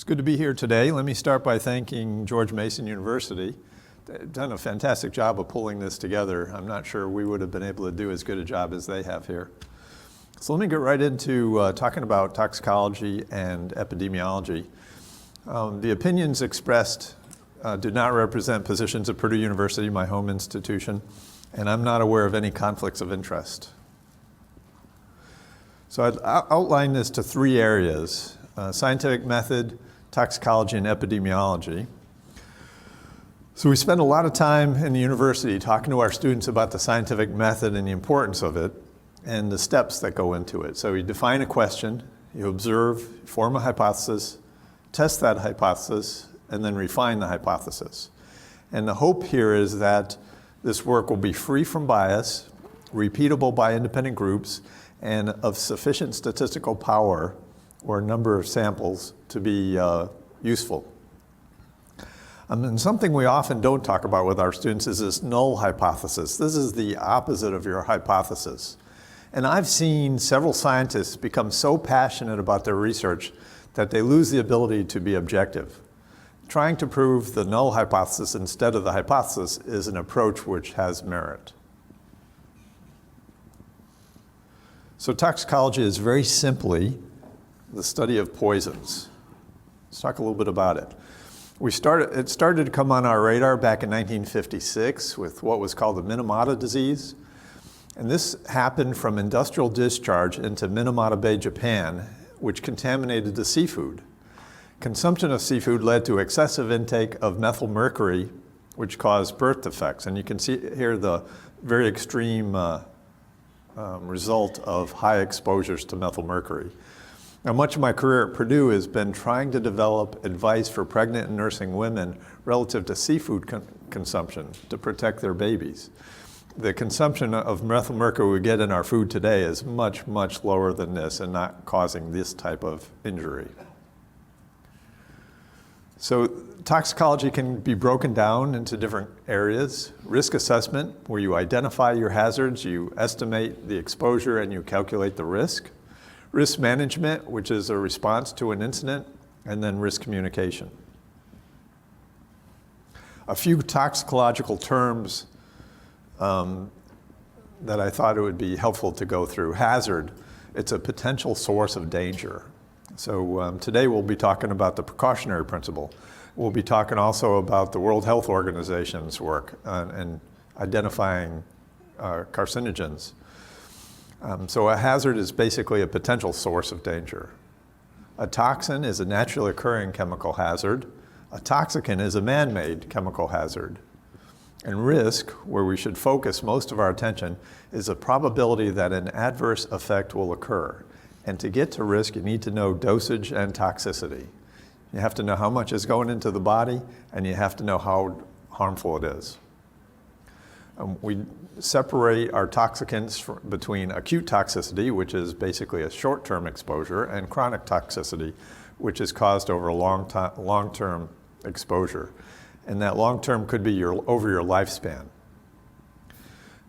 It's good to be here today. Let me start by thanking George Mason University. They've done a fantastic job of pulling this together. I'm not sure we would have been able to do as good a job as they have here. So let me get right into talking about toxicology and epidemiology. The opinions expressed do not represent positions at Purdue University, my home institution, and I'm not aware of any conflicts of interest. So I'd outline this to three areas: scientific method, toxicology, and epidemiology. So we spend a lot of time in the university talking to our students about the scientific method and the importance of it and the steps that go into it. So you define a question, you observe, form a hypothesis, test that hypothesis, and then refine the hypothesis. And the hope here is that this work will be free from bias, repeatable by independent groups, and of sufficient statistical power or number of samples to be useful. And something we often don't talk about with our students is this null hypothesis. This is the opposite of your hypothesis. And I've seen several scientists become so passionate about their research that they lose the ability to be objective. Trying to prove the null hypothesis instead of the hypothesis is an approach which has merit. So toxicology is very simply the study of poisons. Let's talk a little bit about it. It started to come on our radar back in 1956 with what was called the Minamata disease. And this happened from industrial discharge into Minamata Bay, Japan, which contaminated the seafood. Consumption of seafood led to excessive intake of methylmercury, which caused birth defects. And you can see here the very extreme result of high exposures to methylmercury. Now, much of my career at Purdue has been trying to develop advice for pregnant and nursing women relative to seafood consumption to protect their babies. The consumption of methylmercury we get in our food today is much, much lower than this and not causing this type of injury. So toxicology can be broken down into different areas. Risk assessment, where you identify your hazards, you estimate the exposure, and you calculate the risk. Risk management, which is a response to an incident, and then risk communication. A few toxicological terms that I thought it would be helpful to go through. Hazard, it's a potential source of danger. So today we'll be talking about the precautionary principle. We'll be talking also about the World Health Organization's work and identifying carcinogens. So a hazard is basically a potential source of danger. A toxin is a naturally occurring chemical hazard. A toxicant is a man-made chemical hazard. And risk, where we should focus most of our attention, is a probability that an adverse effect will occur. And to get to risk, you need to know dosage and toxicity. You have to know how much is going into the body, and you have to know how harmful it is. We separate our toxicants between acute toxicity, which is basically a short-term exposure, and chronic toxicity, which is caused over a long-term exposure. And that long-term could be over your lifespan.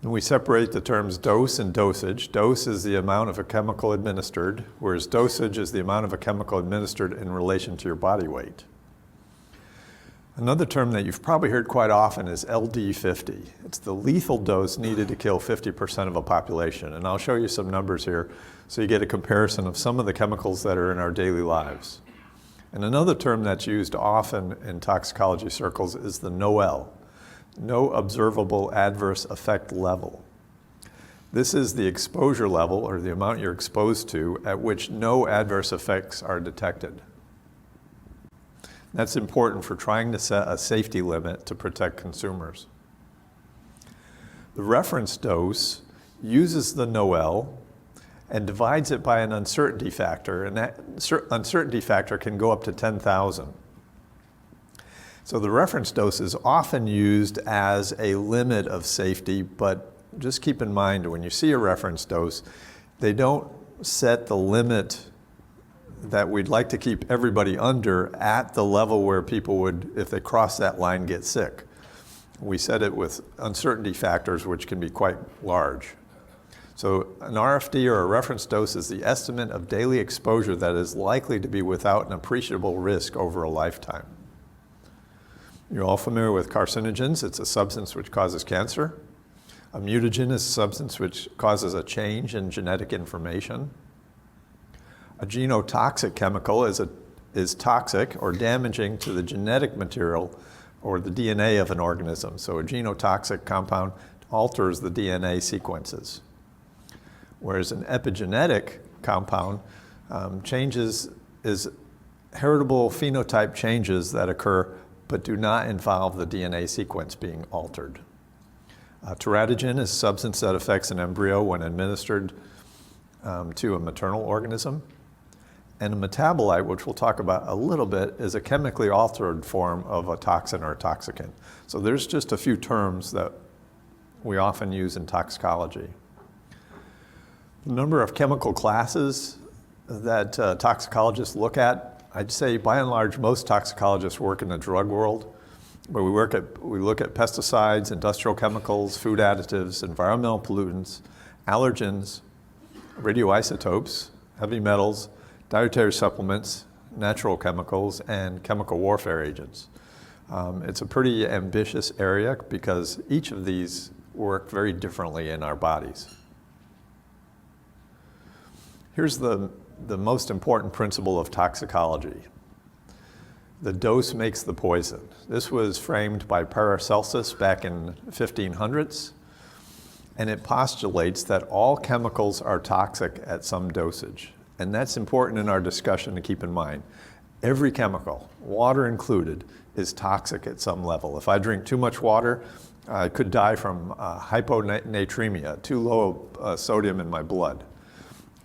And we separate the terms dose and dosage. Dose is the amount of a chemical administered, whereas dosage is the amount of a chemical administered in relation to your body weight. Another term that you've probably heard quite often is LD50. It's the lethal dose needed to kill 50% of a population. And I'll show you some numbers here so you get a comparison of some of the chemicals that are in our daily lives. And another term that's used often in toxicology circles is the NOEL, no observable adverse effect level. This is the exposure level, or the amount you're exposed to, at which no adverse effects are detected. That's important for trying to set a safety limit to protect consumers. The reference dose uses the NOEL and divides it by an uncertainty factor, and that uncertainty factor can go up to 10,000. So the reference dose is often used as a limit of safety, but just keep in mind when you see a reference dose, they don't set the limit that we'd like to keep everybody under at the level where people would, if they cross that line, get sick. We set it with uncertainty factors, which can be quite large. So an RFD, or a reference dose, is the estimate of daily exposure that is likely to be without an appreciable risk over a lifetime. You're all familiar with carcinogens. It's a substance which causes cancer. A mutagen is a substance which causes a change in genetic information. A genotoxic chemical is toxic or damaging to the genetic material or the DNA of an organism. So a genotoxic compound alters the DNA sequences. Whereas an epigenetic compound is heritable phenotype changes that occur but do not involve the DNA sequence being altered. Teratogen is a substance that affects an embryo when administered to a maternal organism. And a metabolite, which we'll talk about a little bit, is a chemically altered form of a toxin or a toxicant. So there's just a few terms that we often use in toxicology. The number of chemical classes that toxicologists look at, I'd say by and large most toxicologists work in the drug world, where we look at pesticides, industrial chemicals, food additives, environmental pollutants, allergens, radioisotopes, heavy metals, dietary supplements, natural chemicals, and chemical warfare agents. It's a pretty ambitious area because each of these work very differently in our bodies. Here's the most important principle of toxicology. The dose makes the poison. This was framed by Paracelsus back in 1500s, and it postulates that all chemicals are toxic at some dosage. And that's important in our discussion to keep in mind. Every chemical, water included, is toxic at some level. If I drink too much water, I could die from hyponatremia, too low sodium in my blood.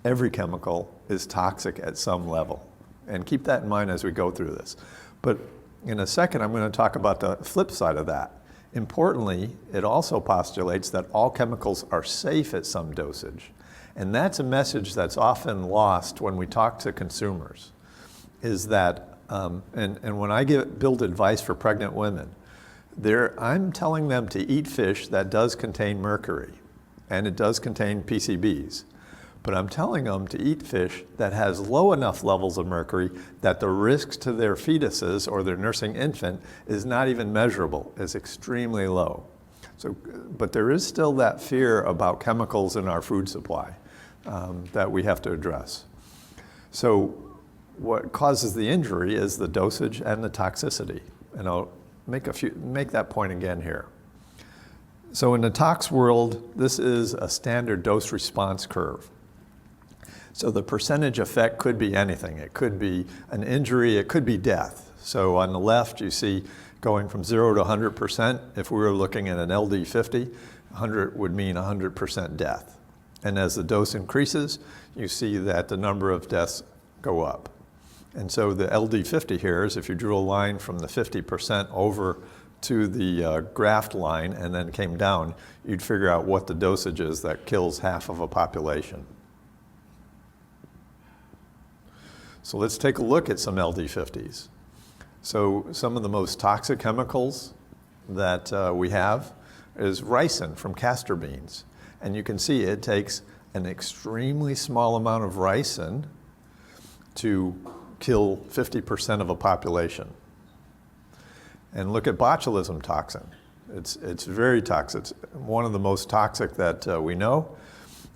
Every chemical is toxic at some level. And keep that in mind as we go through this. But in a second, I'm going to talk about the flip side of that. Importantly, it also postulates that all chemicals are safe at some dosage. And that's a message that's often lost when we talk to consumers, is that, and when I build advice for pregnant women, I'm telling them to eat fish that does contain mercury, and it does contain PCBs. But I'm telling them to eat fish that has low enough levels of mercury that the risks to their fetuses or their nursing infant is not even measurable, is extremely low. So, but there is still that fear about chemicals in our food supply that we have to address. So what causes the injury is the dosage and the toxicity. And I'll make that point again here. So in the tox world, this is a standard dose response curve. So the percentage effect could be anything. It could be an injury, it could be death. So on the left, you see going from 0 to 100%. If we were looking at an LD50, 100 would mean 100% death. And as the dose increases, you see that the number of deaths go up. And so the LD50 here is if you drew a line from the 50% over to the graft line and then came down, you'd figure out what the dosage is that kills half of a population. So let's take a look at some LD50s. So some of the most toxic chemicals that we have is ricin from castor beans. And you can see it takes an extremely small amount of ricin to kill 50% of a population. And look at botulism toxin. It's very toxic. It's one of the most toxic that we know.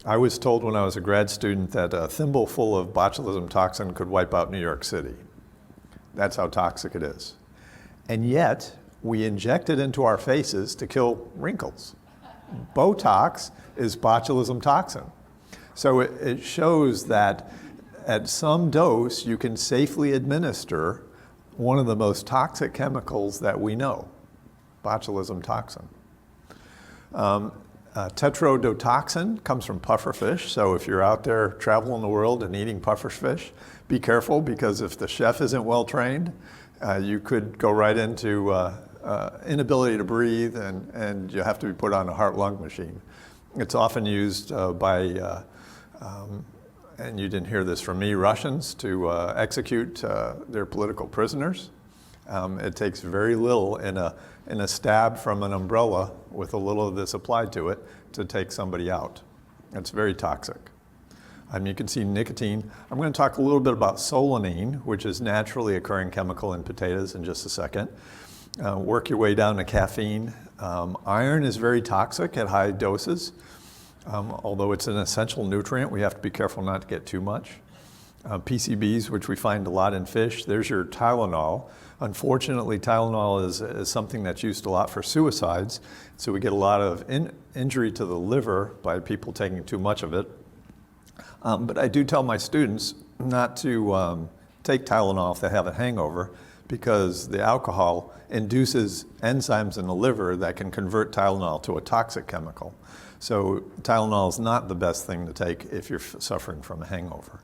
I was told when I was a grad student that a thimble full of botulism toxin could wipe out New York City. That's how toxic it is. And yet, we inject it into our faces to kill wrinkles. Botox is botulism toxin. So it shows that at some dose, you can safely administer one of the most toxic chemicals that we know, botulism toxin. Tetrodotoxin comes from pufferfish. So if you're out there traveling the world and eating pufferfish, be careful, because if the chef isn't well trained, you could go right into inability to breathe, and you have to be put on a heart-lung machine. It's often used by, and you didn't hear this from me, Russians to execute their political prisoners. It takes very little in a stab from an umbrella with a little of this applied to it to take somebody out. It's very toxic. You can see nicotine. I'm going to talk a little bit about solanine, which is naturally occurring chemical in potatoes in just a second. Work your way down to caffeine. Iron is very toxic at high doses. Although it's an essential nutrient, we have to be careful not to get too much. PCBs, which we find a lot in fish. There's your Tylenol. Unfortunately, Tylenol is something that's used a lot for suicides, so we get a lot of injury to the liver by people taking too much of it. But I do tell my students not to take Tylenol if they have a hangover, because the alcohol induces enzymes in the liver that can convert Tylenol to a toxic chemical. So Tylenol is not the best thing to take if you're suffering from a hangover.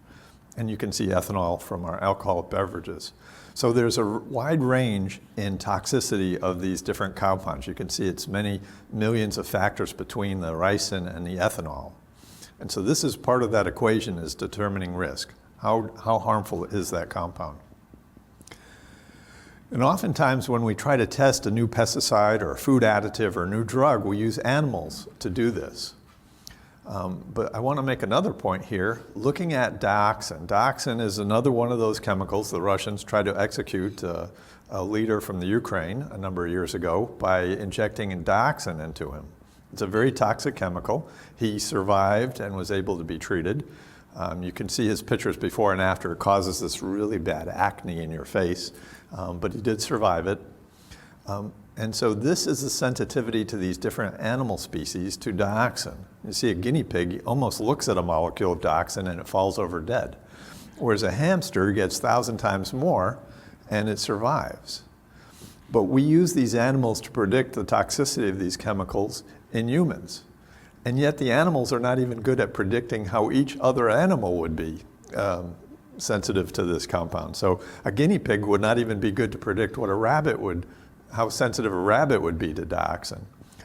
And you can see ethanol from our alcoholic beverages. So there's a wide range in toxicity of these different compounds. You can see it's many millions of factors between the ricin and the ethanol. And so this is part of that equation, is determining risk. How harmful is that compound? And oftentimes when we try to test a new pesticide or a food additive or a new drug, we use animals to do this. But I want to make another point here. Looking at dioxin. Dioxin is another one of those chemicals the Russians tried to execute a leader from the Ukraine a number of years ago by injecting dioxin into him. It's a very toxic chemical. He survived and was able to be treated. You can see his pictures before and after. It causes this really bad acne in your face, but he did survive it. And so this is the sensitivity to these different animal species to dioxin. You see a guinea pig almost looks at a molecule of dioxin and it falls over dead. Whereas a hamster gets 1,000 times more and it survives. But we use these animals to predict the toxicity of these chemicals in humans. And yet the animals are not even good at predicting how each other animal would be sensitive to this compound. So a guinea pig would not even be good to predict what a rabbit would, how sensitive a rabbit would be to dioxin.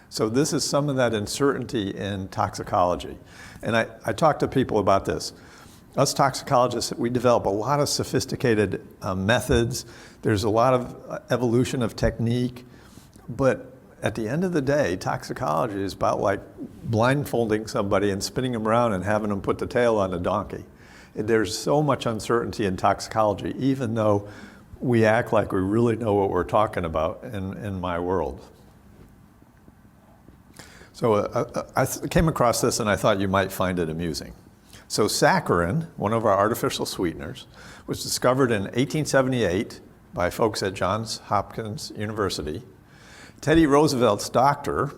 So this is some of that uncertainty in toxicology. And I talk to people about this. Us toxicologists, we develop a lot of sophisticated methods. There's a lot of evolution of technique. But at the end of the day, toxicology is about like blindfolding somebody and spinning them around and having them put the tail on a donkey. There's so much uncertainty in toxicology, even though we act like we really know what we're talking about in my world. So I came across this and I thought you might find it amusing. So saccharin, one of our artificial sweeteners, was discovered in 1878 by folks at Johns Hopkins University. Teddy Roosevelt's doctor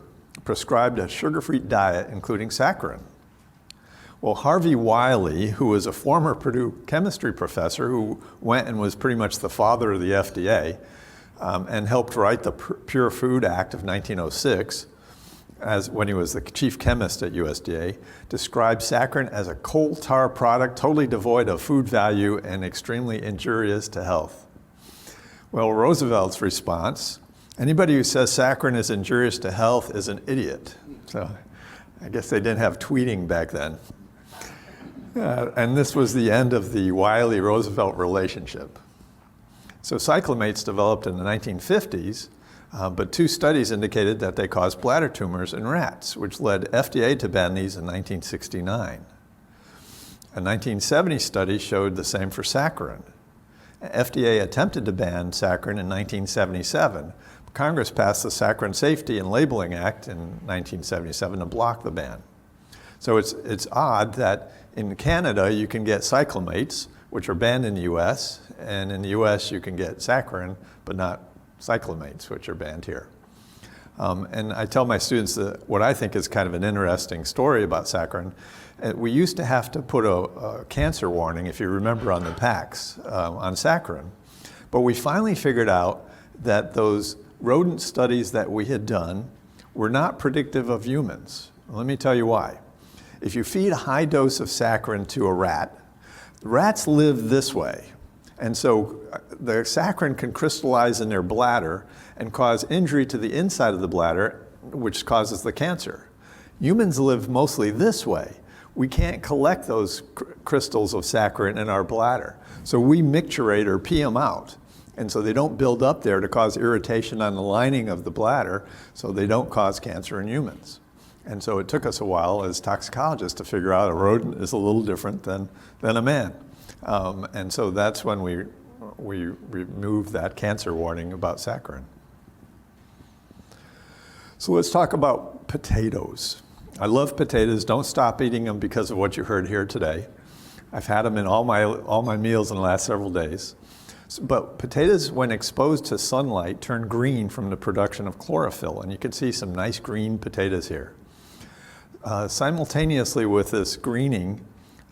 prescribed a sugar-free diet including saccharin. Well, Harvey Wiley, who was a former Purdue chemistry professor who went and was pretty much the father of the FDA and helped write the Pure Food Act of 1906, when he was the chief chemist at USDA, described saccharin as a coal tar product totally devoid of food value and extremely injurious to health. Well, Roosevelt's response, anybody who says saccharin is injurious to health is an idiot. So I guess they didn't have tweeting back then. And this was the end of the Wiley-Roosevelt relationship. So cyclamates developed in the 1950s, but 2 studies indicated that they caused bladder tumors in rats, which led FDA to ban these in 1969. A 1970 study showed the same for saccharin. FDA attempted to ban saccharin in 1977. Congress passed the Saccharin Safety and Labeling Act in 1977 to block the ban. So it's odd that in Canada you can get cyclamates, which are banned in the US, and in the US you can get saccharin, but not cyclamates, which are banned here. And I tell my students that what I think is kind of an interesting story about saccharin. We used to have to put a cancer warning, if you remember, on the packs on saccharin. But we finally figured out that those rodent studies that we had done were not predictive of humans. Let me tell you why. If you feed a high dose of saccharin to a rat, rats live this way. And so the saccharin can crystallize in their bladder and cause injury to the inside of the bladder, which causes the cancer. Humans live mostly this way. We can't collect those crystals of saccharin in our bladder. So we micturate or pee them out. And so they don't build up there to cause irritation on the lining of the bladder, so they don't cause cancer in humans. And so it took us a while as toxicologists to figure out a rodent is a little different than a man. And so that's when we removed that cancer warning about saccharin. So let's talk about potatoes. I love potatoes. Don't stop eating them because of what you heard here today. I've had them in all my meals in the last several days. But potatoes, when exposed to sunlight, turn green from the production of chlorophyll. And you can see some nice green potatoes here. Simultaneously with this greening,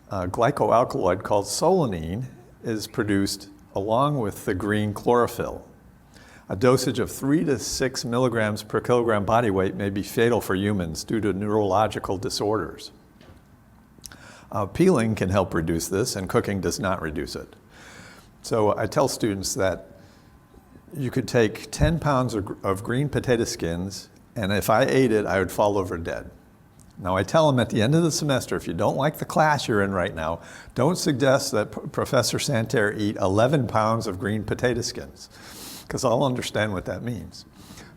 a glycoalkaloid called solanine is produced along with the green chlorophyll. A dosage of 3 to 6 milligrams per kilogram body weight may be fatal for humans due to neurological disorders. Peeling can help reduce this, and cooking does not reduce it. So I tell students that you could take 10 pounds of green potato skins, and if I ate it, I would fall over dead. Now I tell them at the end of the semester, if you don't like the class you're in right now, don't suggest that Professor Santerre eat 11 pounds of green potato skins, because I'll understand what that means.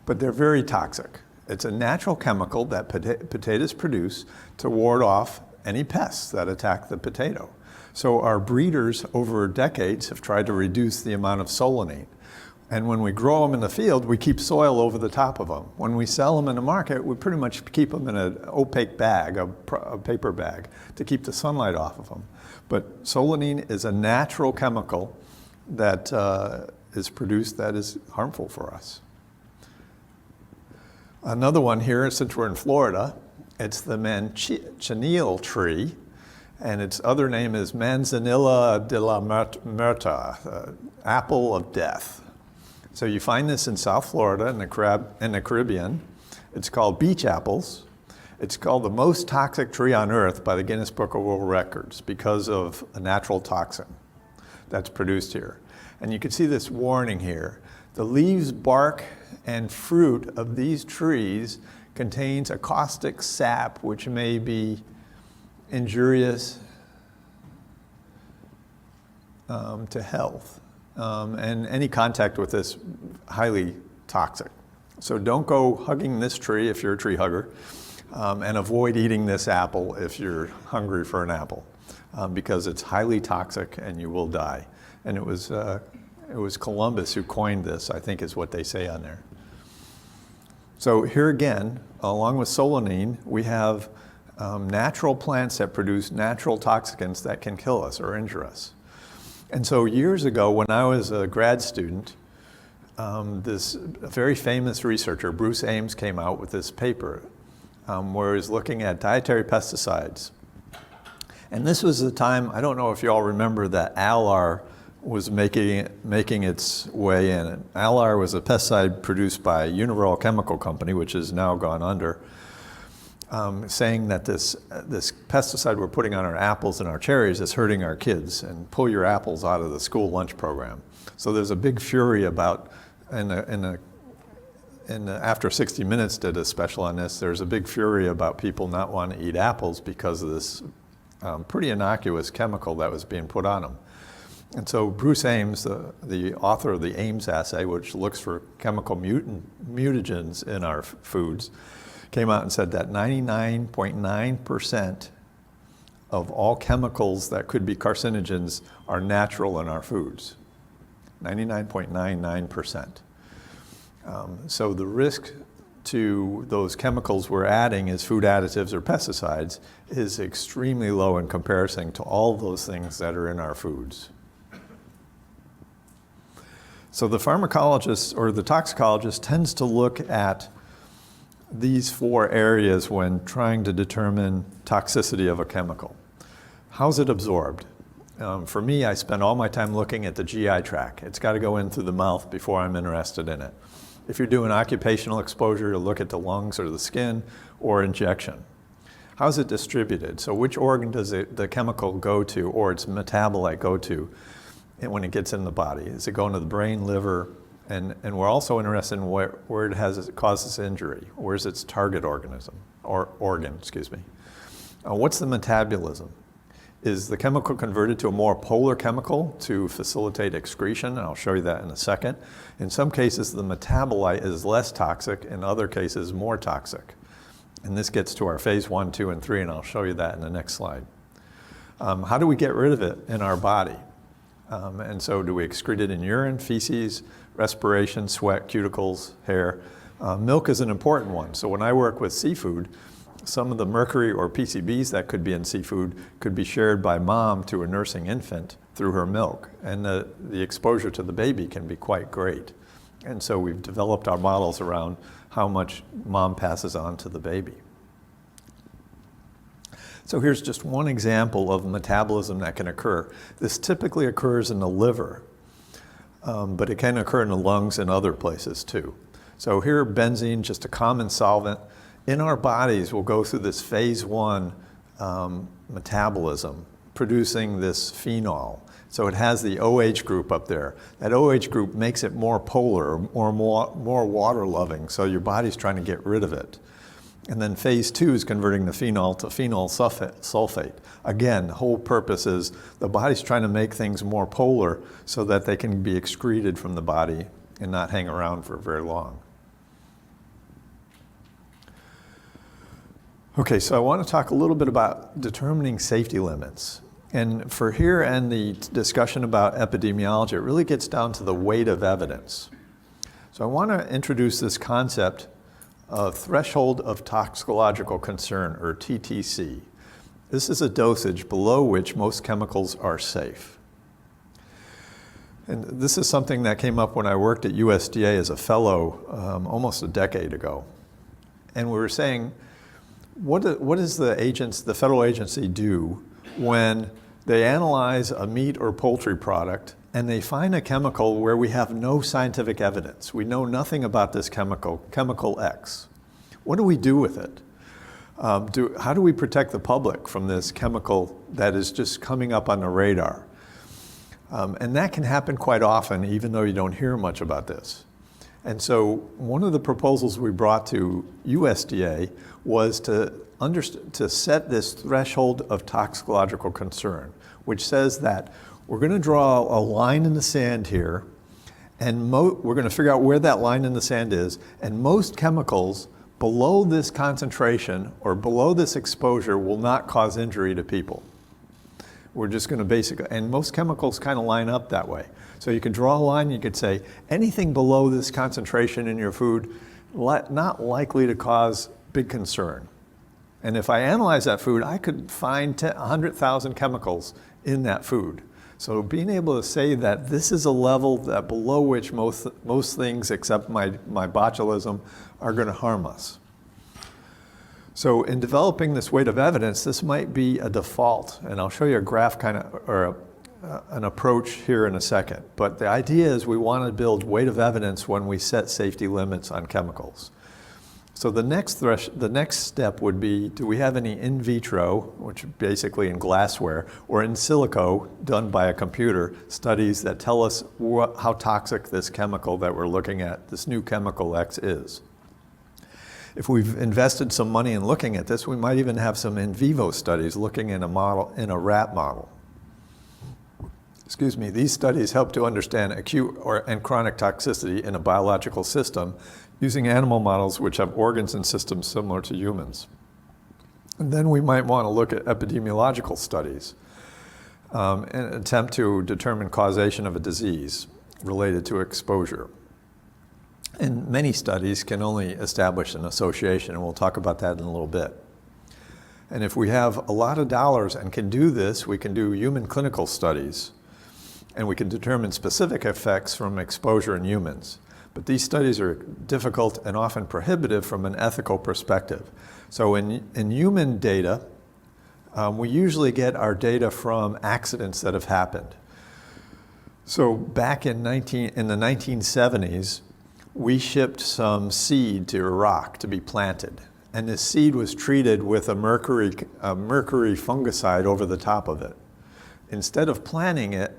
But they're very toxic. It's a natural chemical that potatoes produce to ward off any pests that attack the potato. So our breeders over decades have tried to reduce the amount of solanine. And when we grow them in the field, we keep soil over the top of them. When we sell them in the market, we pretty much keep them in an opaque bag, a paper bag, to keep the sunlight off of them. But solanine is a natural chemical that is produced that is harmful for us. Another one here, since we're in Florida, it's the manchineel tree, and its other name is Manzanilla de la Muerta, apple of death. So you find this in South Florida in the Caribbean. It's called beach apples. It's called the most toxic tree on earth by the Guinness Book of World Records because of a natural toxin that's produced here. And you can see this warning here. The leaves, bark, and fruit of these trees contains a caustic sap which may be injurious to health. And any contact with this, highly toxic. So don't go hugging this tree if you're a tree hugger, and avoid eating this apple if you're hungry for an apple, because it's highly toxic and you will die. And it was Columbus who coined this, I think is what they say on there. So here again, along with solanine, we have natural plants that produce natural toxicants that can kill us or injure us. And so years ago, when I was a grad student, this very famous researcher, Bruce Ames, came out with this paper where he was looking at dietary pesticides. And this was the time, I don't know if you all remember, that Alar was making its way in. Alar was a pesticide produced by Universal Chemical Company, which has now gone under, saying that this pesticide we're putting on our apples and our cherries is hurting our kids, and pull your apples out of the school lunch program. So there's a big fury about, after 60 Minutes did a special on this, there's a big fury about people not wanting to eat apples because of this pretty innocuous chemical that was being put on them. And so Bruce Ames, the author of the Ames assay, which looks for chemical mutagens in our foods, came out and said that 99.9% of all chemicals that could be carcinogens are natural in our foods. 99.99%. So the risk to those chemicals we're adding as food additives or pesticides is extremely low in comparison to all those things that are in our foods. So the pharmacologist or the toxicologist tends to look at these 4 areas when trying to determine toxicity of a chemical. How's it absorbed? For me, I spend all my time looking at the GI tract. It's got to go in through the mouth before I'm interested in it. If you're doing occupational exposure, you'll look at the lungs or the skin or injection. How's it distributed? So which organ does the chemical go to or its metabolite go to when it gets in the body? Is it going to the brain, liver? And we're also interested in where it causes injury. Where's its target organism, or organ, excuse me. What's the metabolism? Is the chemical converted to a more polar chemical to facilitate excretion? And I'll show you that in a second. In some cases, the metabolite is less toxic. In other cases, more toxic. And this gets to our phase 1, 2, and 3, and I'll show you that in the next slide. How do we get rid of it in our body? And so do we excrete it in urine, feces, respiration, sweat, cuticles, hair? Milk is an important one. So when I work with seafood, some of the mercury or PCBs that could be in seafood could be shared by mom to a nursing infant through her milk. And the exposure to the baby can be quite great. And so we've developed our models around how much mom passes on to the baby. So here's just one example of metabolism that can occur. This typically occurs in the liver, but it can occur in the lungs and other places too. So here, benzene, just a common solvent. In our bodies, we'll go through this phase 1 metabolism, producing this phenol. So it has the OH group up there. That OH group makes it more polar, or more water-loving, so your body's trying to get rid of it. And then phase 2 is converting the phenol to phenol sulfate. Again, the whole purpose is the body's trying to make things more polar so that they can be excreted from the body and not hang around for very long. Okay, so I want to talk a little bit about determining safety limits. And for here and the discussion about epidemiology, it really gets down to the weight of evidence. So I want to introduce this concept of threshold of toxicological concern, or TTC. This is a dosage below which most chemicals are safe. And this is something that came up when I worked at USDA as a fellow almost a decade ago. And we were saying, what does the federal agency do when they analyze a meat or poultry product and they find a chemical where we have no scientific evidence? We know nothing about this chemical X. What do we do with it? How do we protect the public from this chemical that is just coming up on the radar? And that can happen quite often, even though you don't hear much about this. And so one of the proposals we brought to USDA was to set this threshold of toxicological concern, which says that we're going to draw a line in the sand here, and we're going to figure out where that line in the sand is, and most chemicals below this concentration or below this exposure will not cause injury to people. We're just going to and most chemicals kind of line up that way. So you could draw a line, you could say, anything below this concentration in your food, not likely to cause big concern. And if I analyze that food, I could find 100,000 chemicals in that food. So being able to say that this is a level that below which most things except my botulism are going to harm us. So in developing this weight of evidence, this might be a default. And I'll show you a graph or an approach here in a second. But the idea is we want to build weight of evidence when we set safety limits on chemicals. So the next step would be, do we have any in vitro, which basically in glassware, or in silico, done by a computer, studies that tell us how toxic this chemical that we're looking at, this new chemical X, is? If we've invested some money in looking at this, we might even have some in vivo studies looking in a rat model. Excuse me, these studies help to understand acute and chronic toxicity in a biological system using animal models which have organs and systems similar to humans. And then we might want to look at epidemiological studies and attempt to determine causation of a disease related to exposure. And many studies can only establish an association, and we'll talk about that in a little bit. And if we have a lot of dollars and can do this, we can do human clinical studies, and we can determine specific effects from exposure in humans. But these studies are difficult and often prohibitive from an ethical perspective. So in human data, we usually get our data from accidents that have happened. So back in the 1970s, we shipped some seed to Iraq to be planted. And this seed was treated with a mercury fungicide over the top of it. Instead of planting it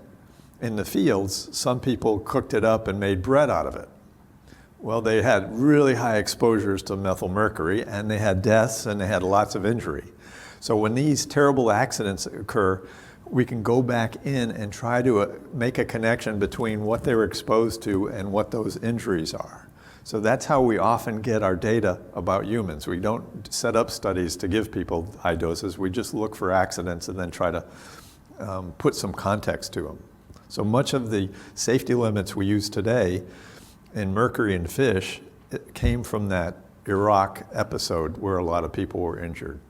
in the fields, some people cooked it up and made bread out of it. Well, they had really high exposures to methylmercury, and they had deaths, and they had lots of injury. So when these terrible accidents occur, we can go back in and try to make a connection between what they were exposed to and what those injuries are. So that's how we often get our data about humans. We don't set up studies to give people high doses. We just look for accidents and then try to put some context to them. So much of the safety limits we use today in mercury in fish, it came from that Iraq episode where a lot of people were injured.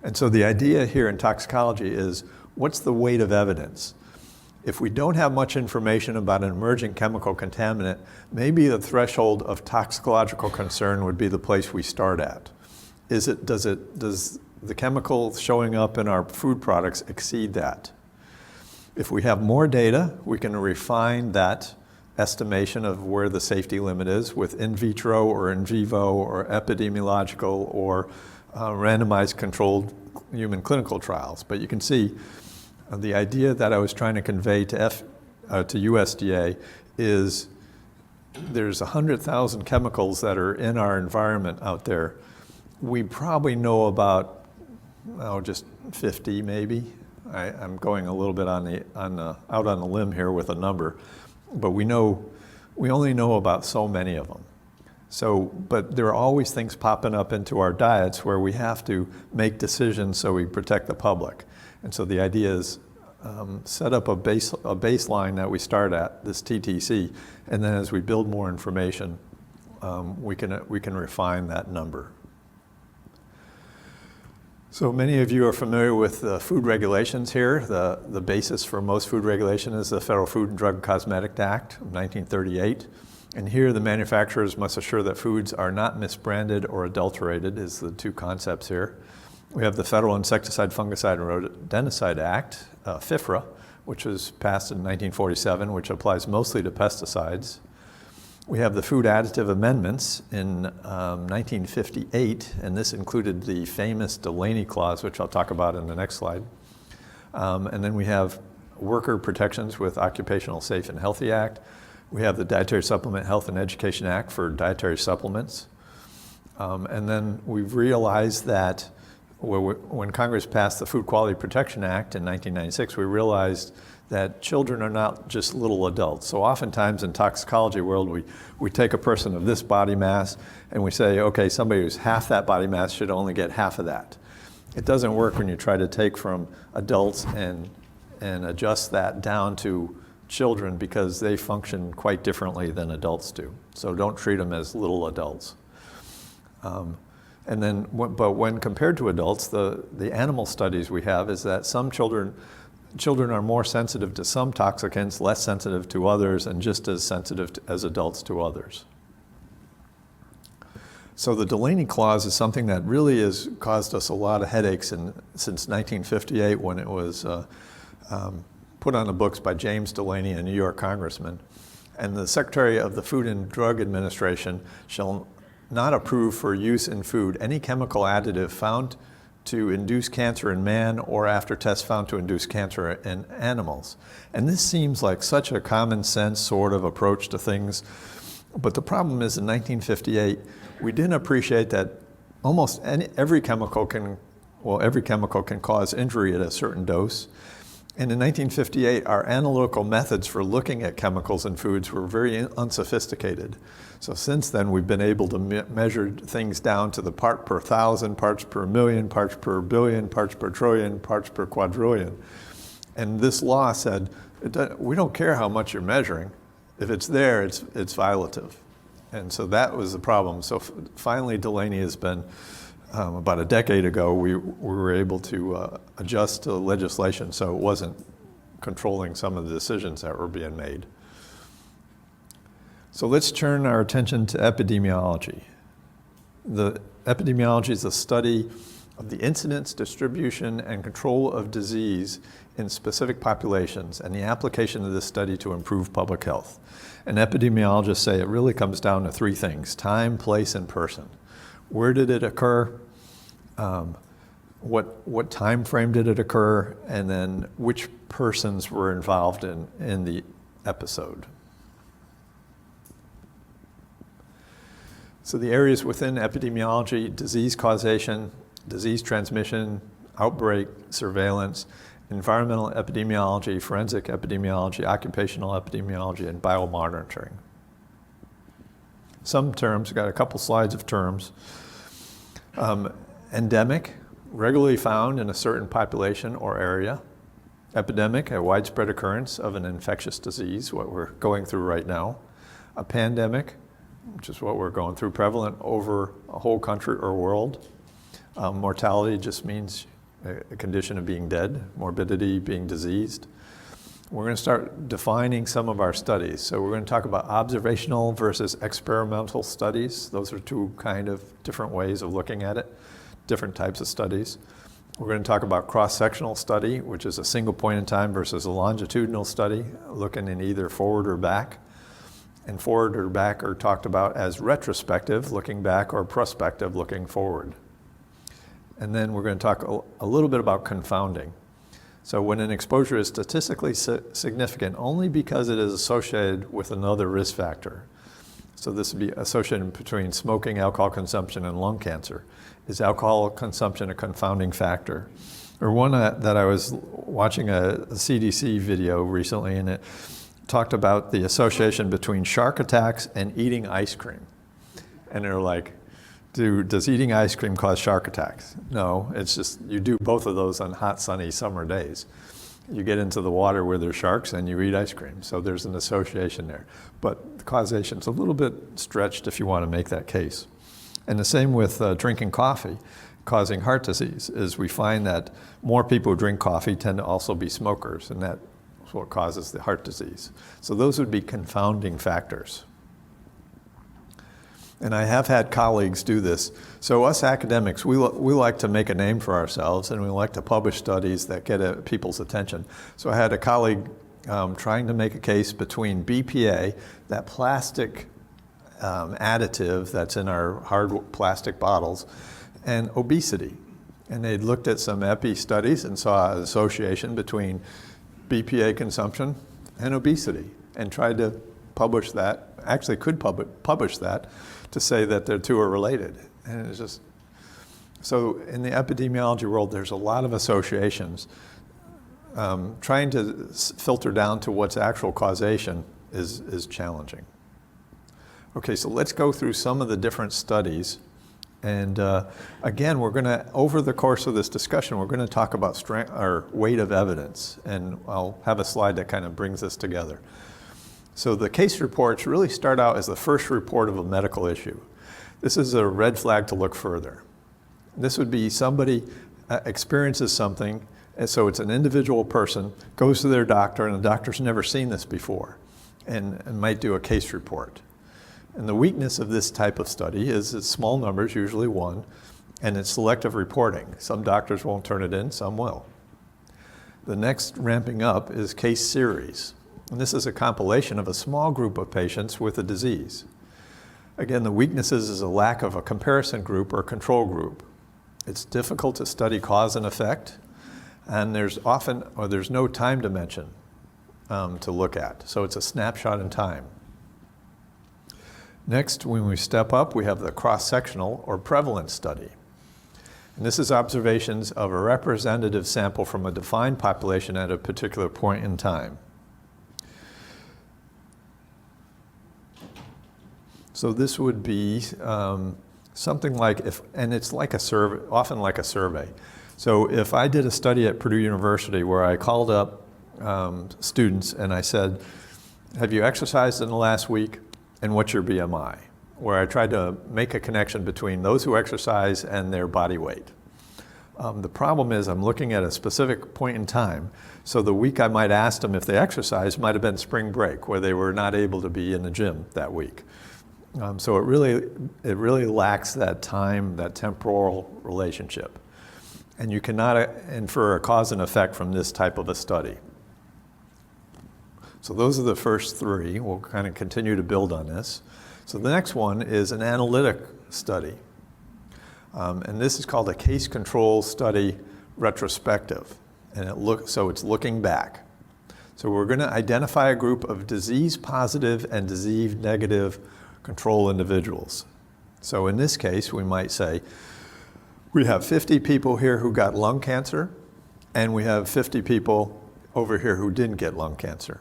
And so the idea here in toxicology is, what's the weight of evidence? If we don't have much information about an emerging chemical contaminant, maybe the threshold of toxicological concern would be the place we start at. Does the chemical showing up in our food products exceed that? If we have more data, we can refine that estimation of where the safety limit is with in vitro or in vivo or epidemiological or randomized controlled human clinical trials. But you can see the idea that I was trying to convey to USDA is there's 100,000 chemicals that are in our environment out there. We probably know about just 50 maybe. I'm going a little bit out on the limb here with a number, but we only know about so many of them. But there are always things popping up into our diets where we have to make decisions so we protect the public. And so the idea is set up a baseline that we start at, this TTC, and then as we build more information, we can refine that number. So many of you are familiar with the food regulations here. The basis for most food regulation is the Federal Food and Drug Cosmetic Act of 1938. And here the manufacturers must assure that foods are not misbranded or adulterated, is the two concepts here. We have the Federal Insecticide, Fungicide, and Rodenticide Act, FIFRA, which was passed in 1947, which applies mostly to pesticides. We have the Food Additive Amendments in 1958, and this included the famous Delaney Clause, which I'll talk about in the next slide. And then we have worker protections with Occupational Safe and Healthy Act. We have the Dietary Supplement Health and Education Act for dietary supplements. And then we've realized that when Congress passed the Food Quality Protection Act in 1996, we realized that children are not just little adults. So oftentimes in toxicology world, we take a person of this body mass and we say, okay, somebody who's half that body mass should only get half of that. It doesn't work when you try to take from adults and adjust that down to children because they function quite differently than adults do. So don't treat them as little adults. But when compared to adults, the animal studies we have is that some children are more sensitive to some toxicants, less sensitive to others, and just as sensitive as adults to others. So the Delaney Clause is something that really has caused us a lot of headaches since 1958 when it was put on the books by James Delaney, a New York congressman. And the Secretary of the Food and Drug Administration shall not approve for use in food any chemical additive found to induce cancer in man or after tests found to induce cancer in animals. And this seems like such a common sense sort of approach to things. But the problem is in 1958, we didn't appreciate that almost every chemical can cause injury at a certain dose. And in 1958, our analytical methods for looking at chemicals in foods were very unsophisticated. So since then, we've been able to measure things down to the part per thousand, parts per million, parts per billion, parts per trillion, parts per quadrillion. And this law said, we don't care how much you're measuring. If it's there, it's violative. And so that was the problem. So finally, Delaney has been, about a decade ago, we were able to adjust the legislation so it wasn't controlling some of the decisions that were being made. So let's turn our attention to epidemiology. The epidemiology is the study of the incidence, distribution, and control of disease in specific populations and the application of this study to improve public health. And epidemiologists say it really comes down to three things: time, place, and person. Where did it occur? What time frame did it occur? And then which persons were involved in the episode? So the areas within epidemiology: disease causation, disease transmission, outbreak, surveillance, environmental epidemiology, forensic epidemiology, occupational epidemiology, and biomonitoring. Some terms, got a couple slides of terms. Endemic, regularly found in a certain population or area. Epidemic, a widespread occurrence of an infectious disease, what we're going through right now. A pandemic, which is what we're going through, prevalent over a whole country or world. Mortality just means a condition of being dead, morbidity, being diseased. We're going to start defining some of our studies. So we're going to talk about observational versus experimental studies. Those are two kind of different ways of looking at it, different types of studies. We're going to talk about cross-sectional study, which is a single point in time versus a longitudinal study, looking in either forward or back. And forward or back are talked about as retrospective, looking back, or prospective, looking forward. And then we're going to talk a little bit about confounding. So when an exposure is statistically significant only because it is associated with another risk factor. So this would be associated between smoking, alcohol consumption, and lung cancer. Is alcohol consumption a confounding factor? Or one that I was watching a CDC video recently, and it talked about the association between shark attacks and eating ice cream. And they're like, does eating ice cream cause shark attacks? No, it's just you do both of those on hot, sunny summer days. You get into the water where there's sharks and you eat ice cream. So there's an association there. But the causation's a little bit stretched if you want to make that case. And the same with drinking coffee causing heart disease, is we find that more people who drink coffee tend to also be smokers, and that's what causes the heart disease. So those would be confounding factors. And I have had colleagues do this. So us academics, we like to make a name for ourselves, and we like to publish studies that get people's attention. So I had a colleague trying to make a case between BPA, that plastic additive that's in our hard plastic bottles, and obesity. And they'd looked at some epi studies and saw an association between BPA consumption and obesity, and tried to publish that, actually could publish that, to say that the two are related. And it's just, so in the epidemiology world, there's a lot of associations. Trying to filter down to what's actual causation is challenging. Okay, so let's go through some of the different studies. And again, we're going to, over the course of this discussion, we're going to talk about strength or weight of evidence. And I'll have a slide that kind of brings this together. So the case reports really start out as the first report of a medical issue. This is a red flag to look further. This would be somebody experiences something, and so it's an individual person, goes to their doctor, and the doctor's never seen this before, and might do a case report. And the weakness of this type of study is it's small numbers, usually one, and it's selective reporting. Some doctors won't turn it in, some will. The next ramping up is case series. And this is a compilation of a small group of patients with a disease. Again, the weaknesses is a lack of a comparison group or control group. It's difficult to study cause and effect, and there's no time dimension to look at. So it's a snapshot in time. Next, when we step up, we have the cross-sectional or prevalence study. And this is observations of a representative sample from a defined population at a particular point in time. So this would be something like, and it's like a survey, often like a survey. So if I did a study at Purdue University where I called up students and I said, have you exercised in the last week, and what's your BMI? Where I tried to make a connection between those who exercise and their body weight. The problem is I'm looking at a specific point in time. So the week I might ask them if they exercise might have been spring break, where they were not able to be in the gym that week. So it really lacks that time, that temporal relationship. And you cannot infer a cause and effect from this type of a study. So those are the first three. We'll kind of continue to build on this. So the next one is an analytic study. And this is called a case control study retrospective. And so it's looking back. So we're going to identify a group of disease positive and disease negative control individuals. So in this case, we might say, we have 50 people here who got lung cancer, and we have 50 people over here who didn't get lung cancer.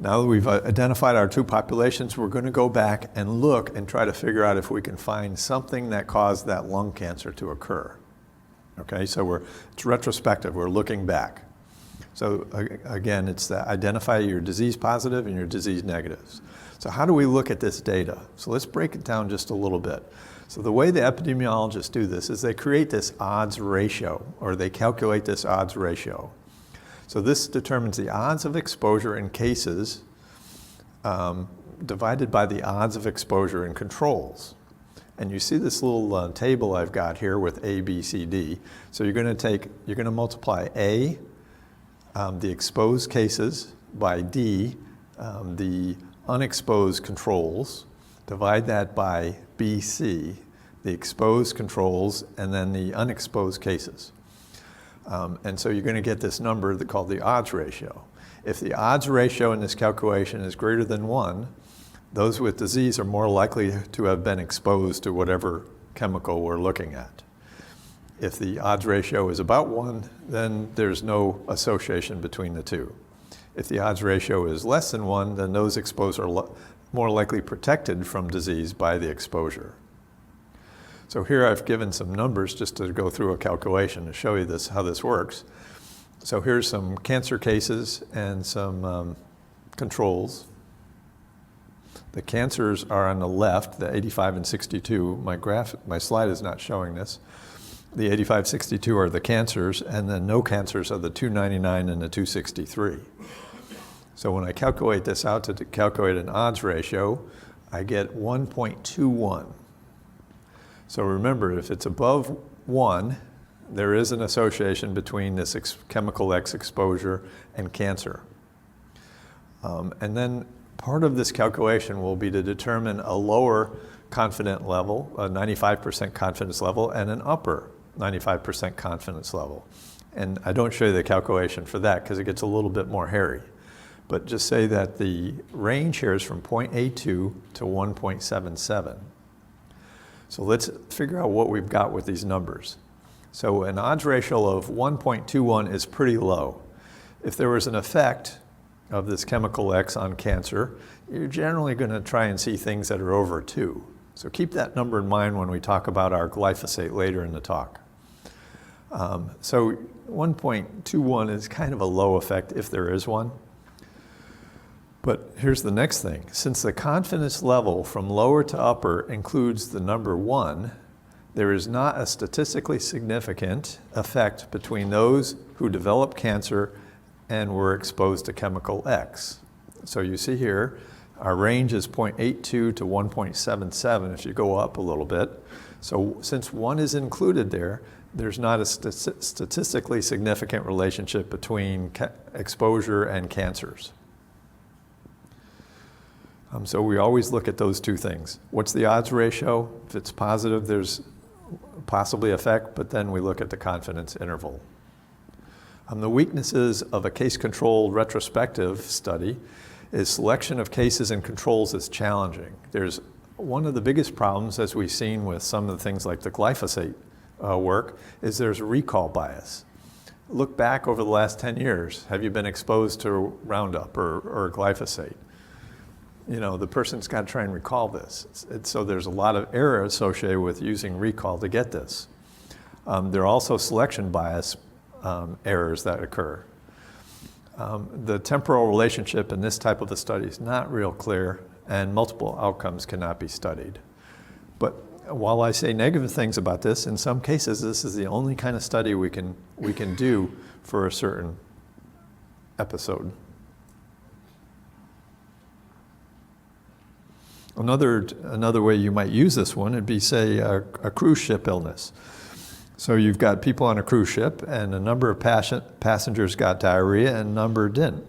Now that we've identified our two populations, we're going to go back and look and try to figure out if we can find something that caused that lung cancer to occur. Okay, so it's retrospective, we're looking back. So again, it's to identify your disease positive and your disease negatives. So how do we look at this data? So let's break it down just a little bit. So the way the epidemiologists do this is they create this odds ratio, or they calculate this odds ratio. So this determines the odds of exposure in cases divided by the odds of exposure in controls. And you see this little table I've got here with A, B, C, D. So you're going to multiply A, the exposed cases, by D, the unexposed controls, divide that by BC, the exposed controls, and then the unexposed cases. And so you're going to get this number called the odds ratio. If the odds ratio in this calculation is greater than 1, those with disease are more likely to have been exposed to whatever chemical we're looking at. If the odds ratio is about 1, then there's no association between the two. If the odds ratio is less than 1, then those exposed are more likely protected from disease by the exposure. So here I've given some numbers just to go through a calculation to show you how this works. So here's some cancer cases and some controls. The cancers are on the left, the 85 and 62. My slide is not showing this. The 85, 62 are the cancers, and then no cancers are the 299 and the 263. So when I calculate this out to calculate an odds ratio, I get 1.21. So remember, if it's above 1, there is an association between this chemical X exposure and cancer. And then part of this calculation will be to determine a lower confidence level, a 95% confidence level, and an upper 95% confidence level. And I don't show you the calculation for that because it gets a little bit more hairy. But just say that the range here is from 0.82 to 1.77. So let's figure out what we've got with these numbers. So an odds ratio of 1.21 is pretty low. If there was an effect of this chemical X on cancer, you're generally going to try and see things that are over 2. So keep that number in mind when we talk about our glyphosate later in the talk. So 1.21 is kind of a low effect if there is one. But here's the next thing. Since the confidence level from lower to upper includes the number 1, there is not a statistically significant effect between those who develop cancer and were exposed to chemical X. So you see here, our range is 0.82 to 1.77 if you go up a little bit. So since 1 is included there, there's not a statistically significant relationship between exposure and cancers. So we always look at those two things. What's the odds ratio? If it's positive, there's possibly effect, but then we look at the confidence interval. The weaknesses of a case-controlled retrospective study is selection of cases and controls is challenging. There's one of the biggest problems, as we've seen with some of the things like the glyphosate work, is there's a recall bias. Look back over the last 10 years. Have you been exposed to Roundup or glyphosate? You know, the person's got to try and recall this. So there's a lot of error associated with using recall to get this. There are also selection bias errors that occur. The temporal relationship in this type of a study is not real clear, and multiple outcomes cannot be studied. But while I say negative things about this, in some cases this is the only kind of study we can do for a certain episode. Another way you might use this one would be, say, a cruise ship illness. So you've got people on a cruise ship, and a number of passengers got diarrhea and a number didn't.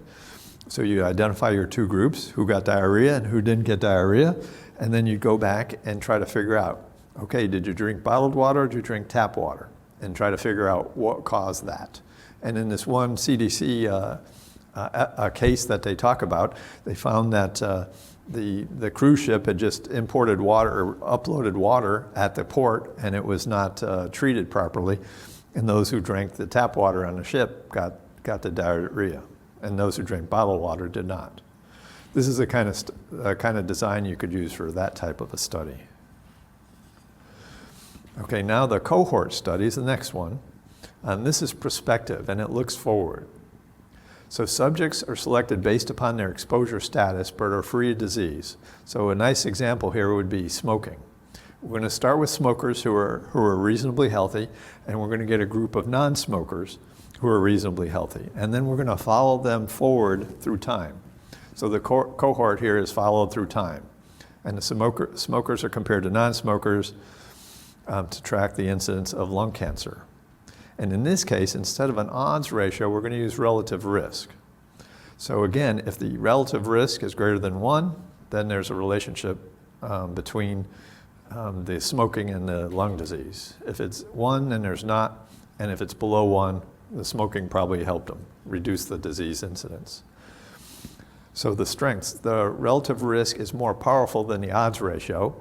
So you identify your two groups, who got diarrhea and who didn't get diarrhea, and then you go back and try to figure out, okay, did you drink bottled water or did you drink tap water? And try to figure out what caused that. And in this one CDC a case that they talk about, they found that the cruise ship had just imported water or uploaded water at the port, and it was not treated properly. And those who drank the tap water on the ship got the diarrhea, and those who drank bottled water did not. This is a kind of design you could use for that type of a study. Okay, now the cohort study is the next one. And this is prospective, and it looks forward. So subjects are selected based upon their exposure status, but are free of disease. So a nice example here would be smoking. We're going to start with smokers who are reasonably healthy, and we're going to get a group of non-smokers who are reasonably healthy. And then we're going to follow them forward through time. So the cohort here is followed through time. And the smokers are compared to non-smokers to track the incidence of lung cancer. And in this case, instead of an odds ratio, we're going to use relative risk. So again, if the relative risk is greater than 1, then there's a relationship between the smoking and the lung disease. If it's 1, then there's not. And if it's below 1, the smoking probably helped them reduce the disease incidence. So the strengths, the relative risk is more powerful than the odds ratio.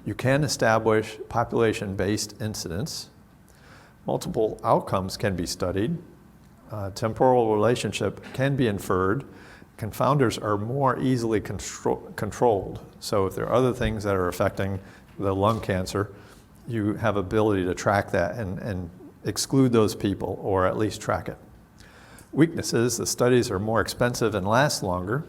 You can establish population-based incidence. Multiple outcomes can be studied. Temporal relationship can be inferred. Confounders are more easily controlled. So if there are other things that are affecting the lung cancer, you have ability to track that and exclude those people, or at least track it. Weaknesses, the studies are more expensive and last longer,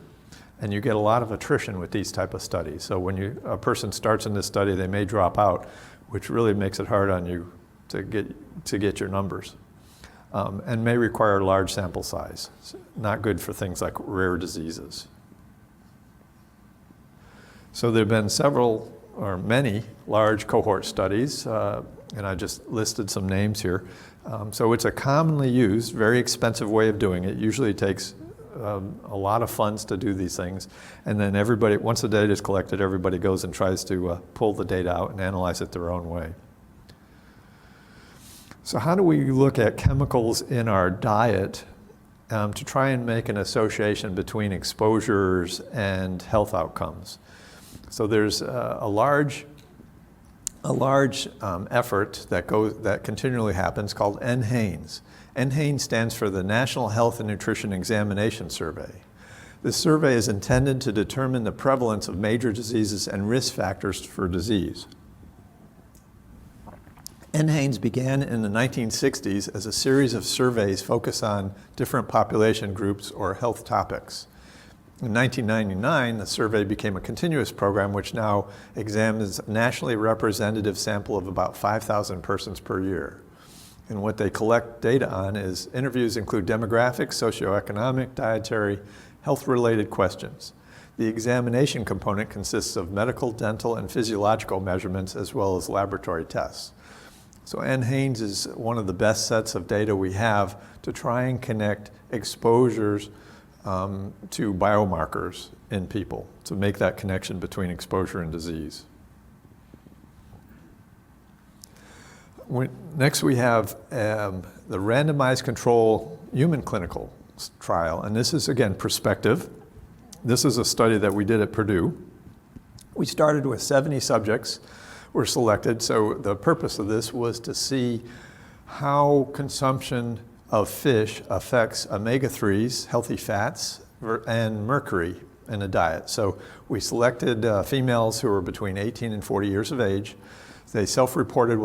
and you get a lot of attrition with these type of studies. So when a person starts in this study, they may drop out, which really makes it hard on you to get your numbers, and may require a large sample size. Not good for things like rare diseases. So there have been several, or many, large cohort studies, and I just listed some names here. So it's a commonly used, very expensive way of doing it. Usually it takes a lot of funds to do these things. And then everybody, once the data is collected, everybody goes and tries to pull the data out and analyze it their own way. So how do we look at chemicals in our diet to try and make an association between exposures and health outcomes? So there's a large effort that continually happens called NHANES. NHANES stands for the National Health and Nutrition Examination Survey. This survey is intended to determine the prevalence of major diseases and risk factors for disease. NHANES began in the 1960s as a series of surveys focused on different population groups or health topics. In 1999, the survey became a continuous program which now examines a nationally representative sample of about 5,000 persons per year. And what they collect data on is interviews include demographics, socioeconomic, dietary, health-related questions. The examination component consists of medical, dental, and physiological measurements as well as laboratory tests. So NHANES is one of the best sets of data we have to try and connect exposures to biomarkers in people, to make that connection between exposure and disease. Next we have the randomized control human clinical trial, and this is again prospective. This is a study that we did at Purdue. We started with 70 subjects were selected, so the purpose of this was to see how consumption of fish affects omega-3s, healthy fats, and mercury in a diet. So we selected females who were between 18 and 40 years of age. They self-reported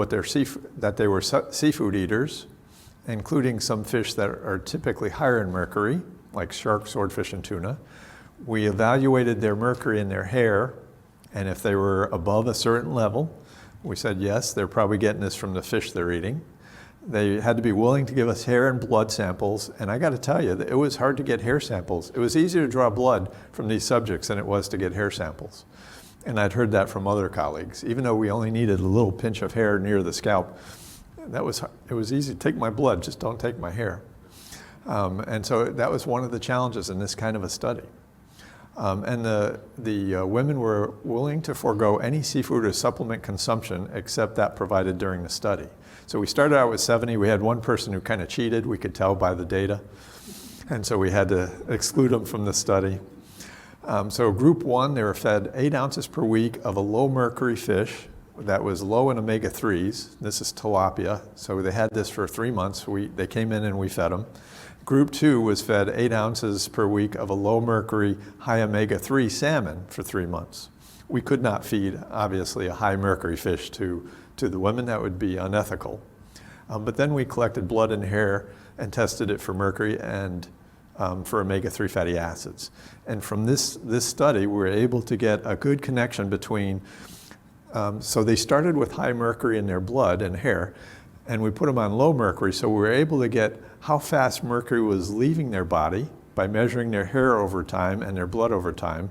that they were seafood eaters, including some fish that are typically higher in mercury, like shark, swordfish, and tuna. We evaluated their mercury in their hair, and if they were above a certain level, we said yes, they're probably getting this from the fish they're eating. They had to be willing to give us hair and blood samples, and I got to tell you, it was hard to get hair samples. It was easier to draw blood from these subjects than it was to get hair samples. And I'd heard that from other colleagues. Even though we only needed a little pinch of hair near the scalp, it was easy. Take my blood, just don't take my hair. And so that was one of the challenges in this kind of a study. And the women were willing to forego any seafood or supplement consumption except that provided during the study. So we started out with 70. We had one person who kind of cheated. We could tell by the data. And so we had to exclude them from the study. So group 1, they were fed 8 ounces per week of a low mercury fish that was low in omega-3s. This is tilapia. So they had this for 3 months. They came in and we fed them. Group 2 was fed 8 ounces per week of a low mercury, high omega-3 salmon for 3 months. We could not feed, obviously, a high mercury fish to the women. That would be unethical. But then we collected blood and hair and tested it for mercury and for omega-3 fatty acids. And from this study, we were able to get a good connection between, so they started with high mercury in their blood and hair, and we put them on low mercury, so we were able to get how fast mercury was leaving their body by measuring their hair over time and their blood over time.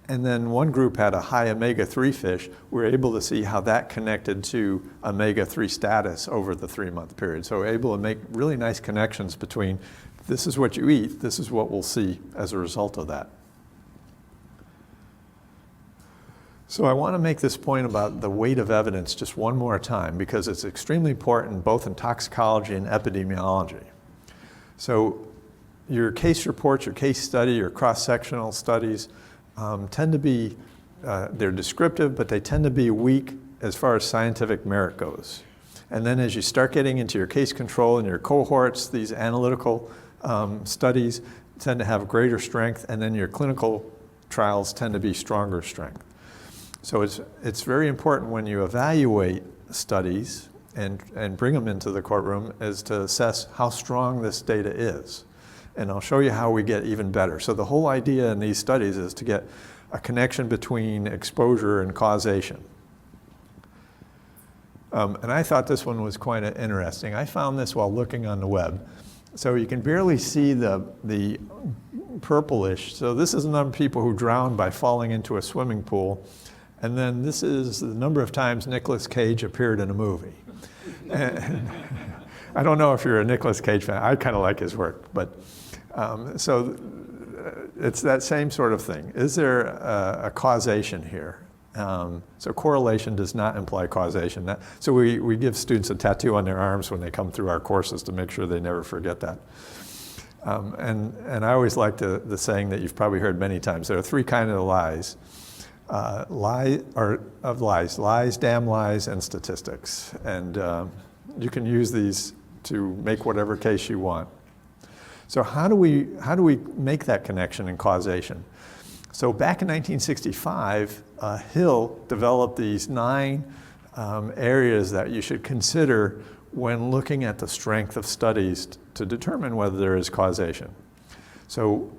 And then one group had a high omega-3 fish. We were able to see how that connected to omega-3 status over the 3-month period. So we're able to make really nice connections between this is what you eat, this is what we'll see as a result of that. So I want to make this point about the weight of evidence just one more time, because it's extremely important both in toxicology and epidemiology. So your case reports, your case study, your cross-sectional studies tend to be, they're descriptive, but they tend to be weak as far as scientific merit goes. And then as you start getting into your case control and your cohorts, these analytical studies tend to have greater strength, and then your clinical trials tend to be stronger strength. So it's very important when you evaluate studies and bring them into the courtroom is to assess how strong this data is. And I'll show you how we get even better. So the whole idea in these studies is to get a connection between exposure and causation. And I thought this one was quite interesting. I found this while looking on the web. So you can barely see the purplish. So this is the number of people who drowned by falling into a swimming pool. And then this is the number of times Nicolas Cage appeared in a movie. And I don't know if you're a Nicolas Cage fan. I kind of like his work. But so it's that same sort of thing. Is there a causation here? So correlation does not imply causation. So we give students a tattoo on their arms when they come through our courses to make sure they never forget that. And I always like the saying that you've probably heard many times. There are 3 kinds of lies. Lies, damn lies, and statistics. And you can use these to make whatever case you want. So how do we make that connection and causation? So back in 1965, Hill developed these 9 areas that you should consider when looking at the strength of studies to determine whether there is causation. So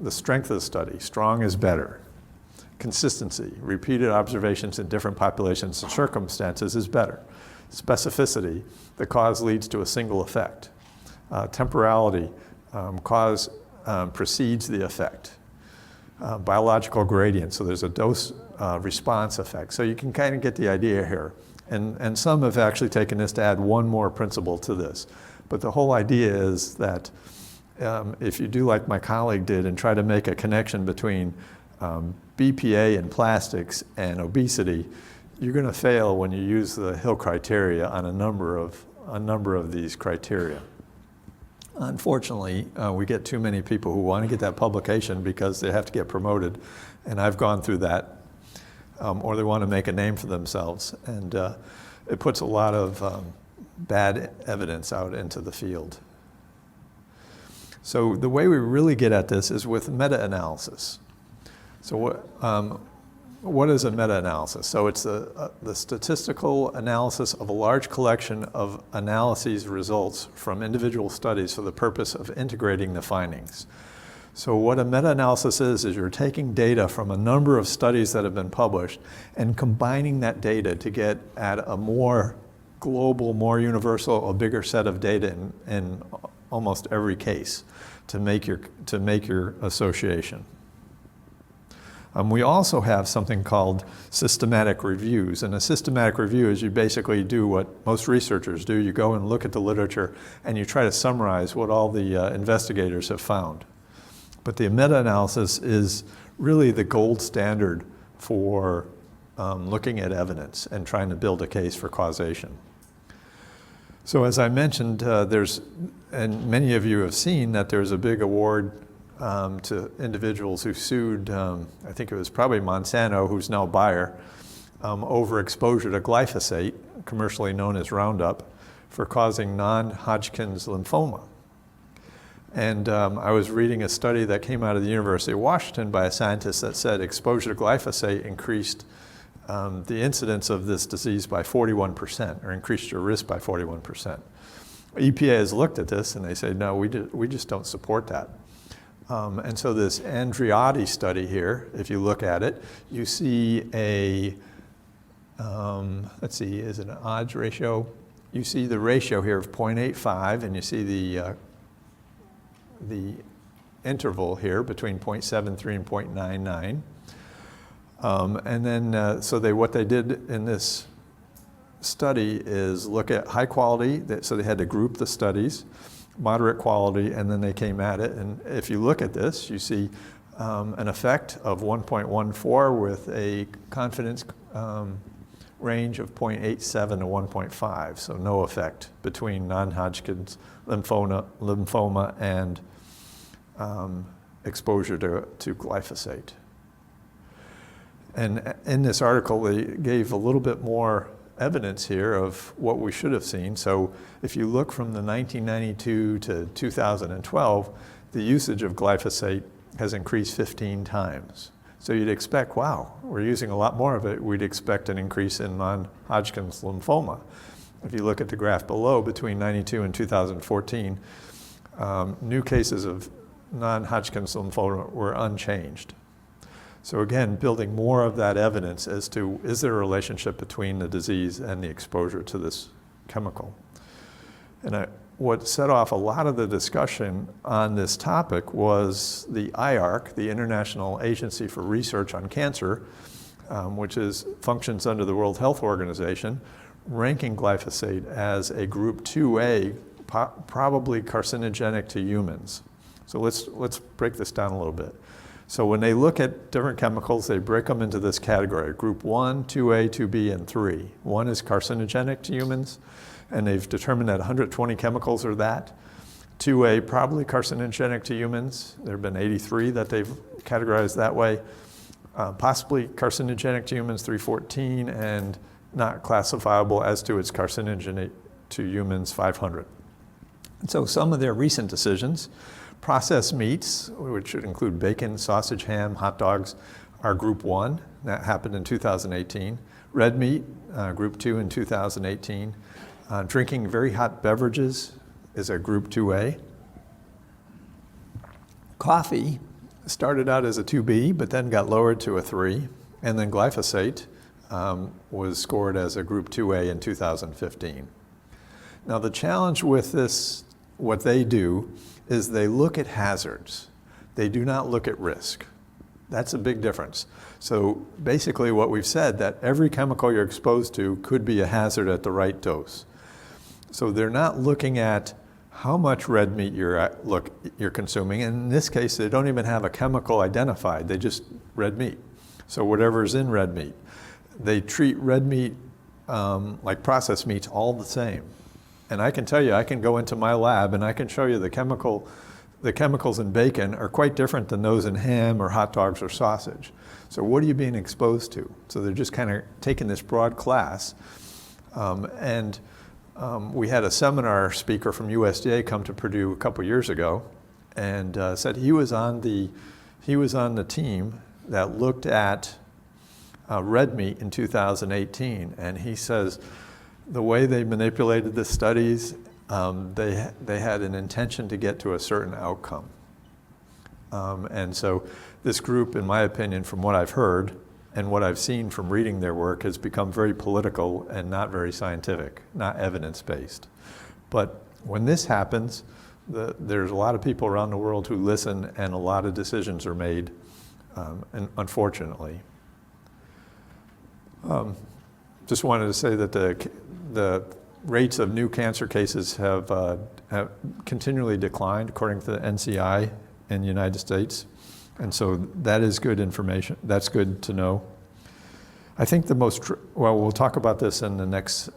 the strength of the study, strong is better. Consistency, repeated observations in different populations and circumstances is better. Specificity, the cause leads to a single effect. Temporality, cause precedes the effect. Biological gradient, so there's a dose response effect. So you can kind of get the idea here. And some have actually taken this to add one more principle to this. But the whole idea is that if you do like my colleague did and try to make a connection between BPA and plastics and obesity, you're going to fail when you use the Hill criteria on a number of these criteria. Unfortunately, we get too many people who want to get that publication because they have to get promoted, and I've gone through that, or they want to make a name for themselves, and it puts a lot of bad evidence out into the field. So the way we really get at this is with meta-analysis. So what is a meta-analysis? So it's the statistical analysis of a large collection of analyses results from individual studies for the purpose of integrating the findings. So what a meta-analysis is you're taking data from a number of studies that have been published and combining that data to get at a more global, more universal, a bigger set of data in almost every case to make your association. We also have something called systematic reviews. And a systematic review is you basically do what most researchers do. You go and look at the literature and you try to summarize what all the investigators have found. But the meta-analysis is really the gold standard for looking at evidence and trying to build a case for causation. So as I mentioned, and many of you have seen that there's a big award to individuals who sued, I think it was probably Monsanto, who's now Bayer, over exposure to glyphosate, commercially known as Roundup, for causing non-Hodgkin's lymphoma. And I was reading a study that came out of the University of Washington by a scientist that said exposure to glyphosate increased the incidence of this disease by 41%, or increased your risk by 41%. EPA has looked at this and they say, no, we just don't support that. And so this Andreotti study here, if you look at it, you see a, let's see, is it an odds ratio? You see the ratio here of 0.85, and you see the interval here between 0.73 and 0.99. And then, what they did in this study is look at high quality, so they had to group the studies, moderate quality, and then they came at it. And if you look at this, you see an effect of 1.14 with a confidence range of 0.87 to 1.5, so no effect between non-Hodgkin's lymphoma and exposure to glyphosate. And in this article, they gave a little bit more evidence here of what we should have seen. So if you look from the 1992 to 2012, the usage of glyphosate has increased 15 times. So you'd expect, wow, we're using a lot more of it. We'd expect an increase in non-Hodgkin's lymphoma. If you look at the graph below, between 92 and 2014, new cases of non-Hodgkin's lymphoma were unchanged. So again, building more of that evidence as to, is there a relationship between the disease and the exposure to this chemical? And what set off a lot of the discussion on this topic was the IARC, the International Agency for Research on Cancer, which functions under the World Health Organization, ranking glyphosate as a group 2A, probably carcinogenic to humans. So let's break this down a little bit. So when they look at different chemicals, they break them into this category, group 1, 2A, 2B, and 3. 1 is carcinogenic to humans, and they've determined that 120 chemicals are that. 2A, probably carcinogenic to humans. There have been 83 that they've categorized that way. Possibly carcinogenic to humans, 314, and not classifiable as to its carcinogenic to humans, 500. And so some of their recent decisions, processed meats, which would include bacon, sausage, ham, hot dogs, are group 1. That happened in 2018. Red meat, group 2 in 2018. Drinking very hot beverages is a group 2A. Coffee started out as a 2B, but then got lowered to a 3. And then glyphosate was scored as a group 2A in 2015. Now the challenge with this, what they do, is they look at hazards. They do not look at risk. That's a big difference. So basically what we've said, that every chemical you're exposed to could be a hazard at the right dose. So they're not looking at how much red meat you're consuming. In this case, they don't even have a chemical identified. They just red meat. So whatever's in red meat. They treat red meat like processed meats all the same. And I can tell you, I can go into my lab and I can show you the chemicals in bacon are quite different than those in ham or hot dogs or sausage. So what are you being exposed to? So they're just kind of taking this broad class. We had a seminar speaker from USDA come to Purdue a couple years ago and said he was on the team that looked at red meat in 2018. And he says, the way they manipulated the studies, they had an intention to get to a certain outcome. And so this group, in my opinion, from what I've heard and what I've seen from reading their work, has become very political and not very scientific, not evidence-based. But when this happens, there's a lot of people around the world who listen and a lot of decisions are made, and unfortunately. Just wanted to say that the rates of new cancer cases have continually declined according to the NCI in the United States. And so that is good information. That's good to know. I think we'll talk about this in the next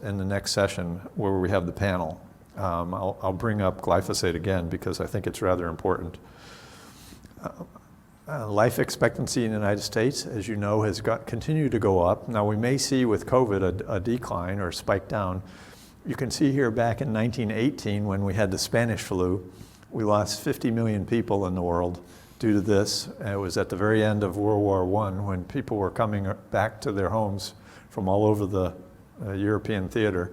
session where we have the panel. I'll bring up glyphosate again because I think it's rather important. Life expectancy in the United States, as you know, has continued to go up. Now we may see with COVID a decline or a spike down. You can see here back in 1918 when we had the Spanish flu, We lost 50 million people in the world due to this. And it was at the very end of World War I when people were coming back to their homes from all over the European theater.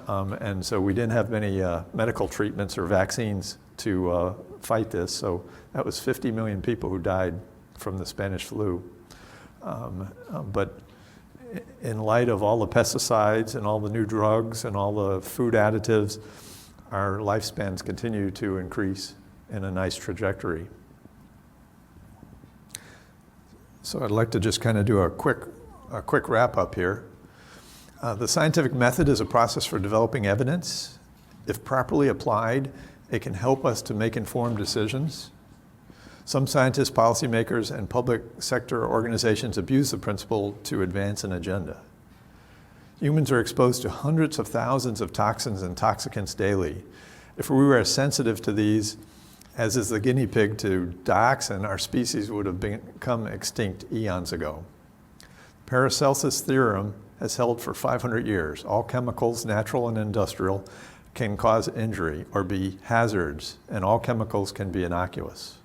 And so we didn't have many medical treatments or vaccines to fight this. So that was 50 million people who died from the Spanish flu. But in light of all the pesticides and all the new drugs and all the food additives, our lifespans continue to increase in a nice trajectory. So I'd like to just kind of do a quick wrap up here. The scientific method is a process for developing evidence. If properly applied, it can help us to make informed decisions. Some scientists, policymakers, and public sector organizations abuse the principle to advance an agenda. Humans are exposed to hundreds of thousands of toxins and toxicants daily. If we were as sensitive to these as is the guinea pig to dioxin, our species would have become extinct eons ago. Paracelsus' theorem has held for 500 years. All chemicals, natural and industrial, can cause injury or be hazards, and all chemicals can be innocuous.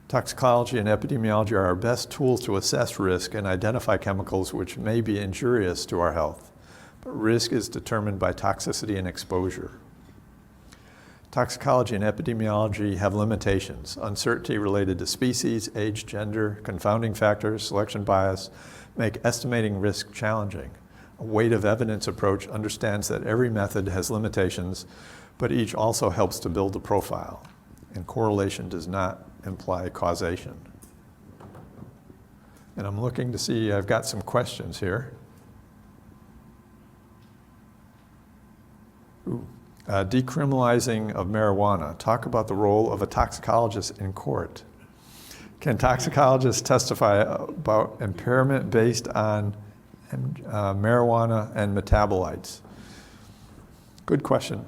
Toxicology and epidemiology are our best tools to assess risk and identify chemicals which may be injurious to our health. But risk is determined by toxicity and exposure. Toxicology and epidemiology have limitations. Uncertainty related to species, age, gender, confounding factors, selection bias make estimating risk challenging. A weight of evidence approach understands that every method has limitations, but each also helps to build a profile. And correlation does not imply causation. And I'm looking to see, I've got some questions here. Decriminalizing of marijuana. Talk about the role of a toxicologist in court. Can toxicologists testify about impairment based on marijuana and metabolites? Good question.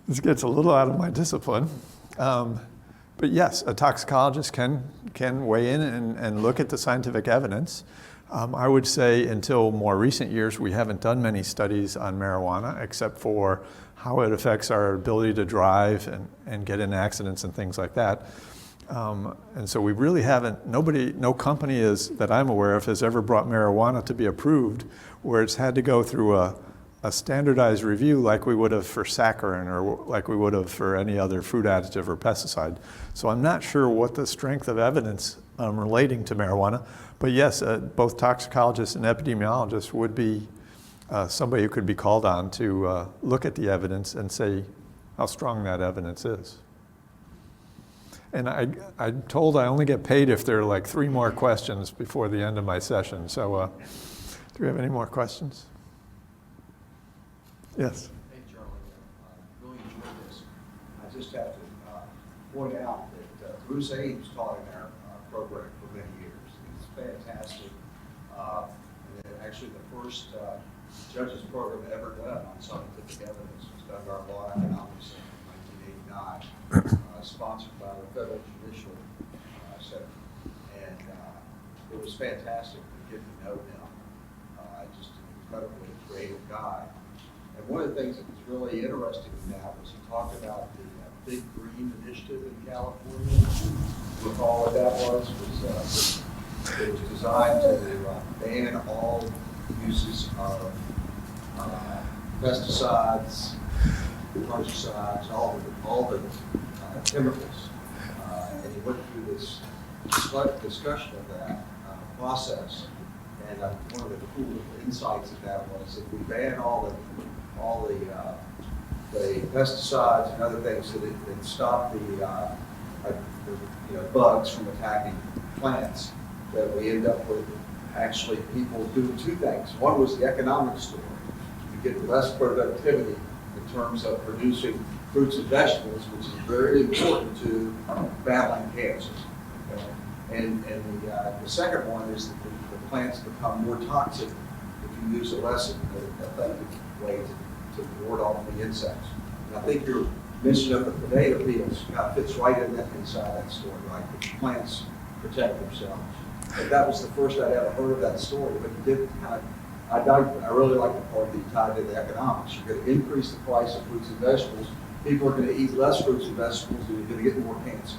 This gets a little out of my discipline. But yes, a toxicologist can weigh in and look at the scientific evidence. I would say until more recent years, we haven't done many studies on marijuana except for how it affects our ability to drive and get in accidents and things like that. And so we really haven't, no company that I'm aware of has ever brought marijuana to be approved where it's had to go through a standardized review like we would have for saccharin or like we would have for any other food additive or pesticide. So I'm not sure what the strength of evidence relating to marijuana, but yes, both toxicologists and epidemiologists would be somebody who could be called on to look at the evidence and say how strong that evidence is. And I'm told I only get paid if there are like 3 more questions before the end of my session. So do we have any more questions? Yes. Hey, Charlie. Really enjoyed this. I just have to point out that Bruce Ames taught in our program for many years. He's fantastic. And actually the first judges program ever done on scientific evidence was done by our law economics in 1989, sponsored by the Federal Judicial Center. And it was fantastic to get to know him. Just an incredibly creative guy. And one of the things that was really interesting in that was he talked about the Big Green Initiative in California. Recall what that was? It was designed to ban all uses of pesticides, fungicides, all the chemicals. And he went through this discussion of that process. And one of the cool insights of that was if we ban all the pesticides and other things that stop the bugs from attacking plants, that we end up with actually people doing 2 things. One was the economic story. You get less productivity in terms of producing fruits and vegetables, which is very important to battling cancer. Okay? And the second one is that the plants become more toxic if you use a less effective way to ward off the insects. And I think your mention of the potato peels kind of fits right in inside that story, right? The plants protect themselves. But that was the first I'd ever heard of that story, but he did kind of I really like the part that you tied to the economics. You're going to increase the price of fruits and vegetables. People are going to eat less fruits and vegetables, and you're going to get more cancer.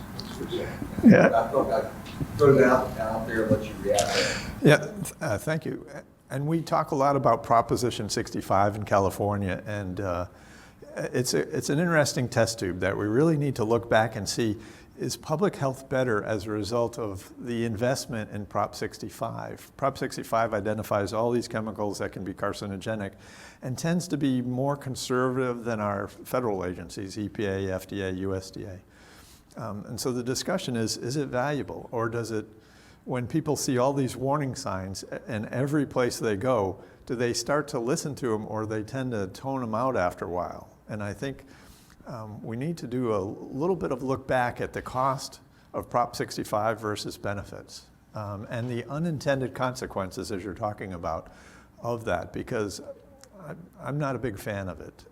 Yeah. I thought I'd throw it out there and let you react to it. Yeah, thank you. And we talk a lot about Proposition 65 in California, and it's an interesting test tube that we really need to look back and see, is public health better as a result of the investment in Prop 65? Prop 65 identifies all these chemicals that can be carcinogenic and tends to be more conservative than our federal agencies, EPA, FDA, USDA. And so the discussion is it valuable, or does it, when people see all these warning signs and every place they go, do they start to listen to them, or they tend to tone them out after a while? And I think we need to do a little bit of look back at the cost of Prop 65 versus benefits, and the unintended consequences, as you're talking about, of that, because I'm not a big fan of it.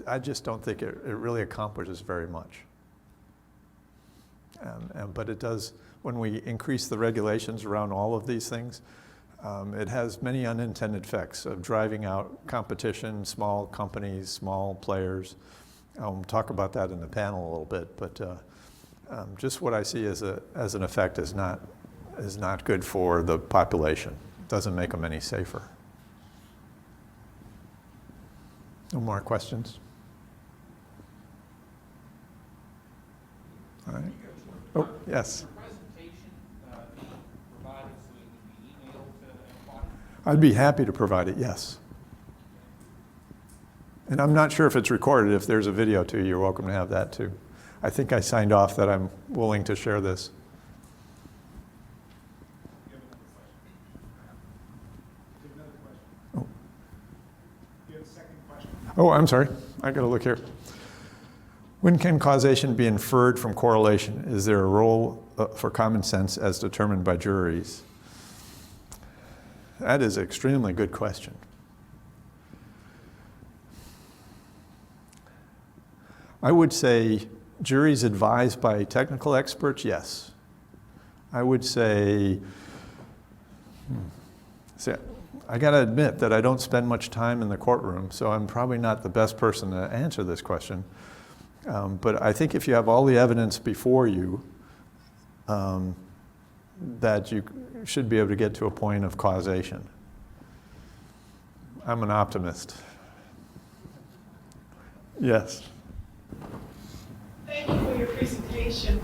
I just don't think it really accomplishes very much. But it does, when we increase the regulations around all of these things, it has many unintended effects of driving out competition, small companies, small players. I'll talk about that in the panel a little bit, but just what I see as an effect is not good for the population. It doesn't make them any safer. No more questions? All right. Oh, yes. I'd be happy to provide it, yes. And I'm not sure if it's recorded. If there's a video too, you're welcome to have that too. I think I signed off that I'm willing to share this. Oh. You have a second question? Oh, I'm sorry. I got to look here. When can causation be inferred from correlation? Is there a role for common sense as determined by juries? That is an extremely good question. I would say juries advised by technical experts, yes. I would say, I got to admit that I don't spend much time in the courtroom, so I'm probably not the best person to answer this question. But I think if you have all the evidence before you, that you should be able to get to a point of causation. I'm an optimist. Yes. Thank you for your presentation.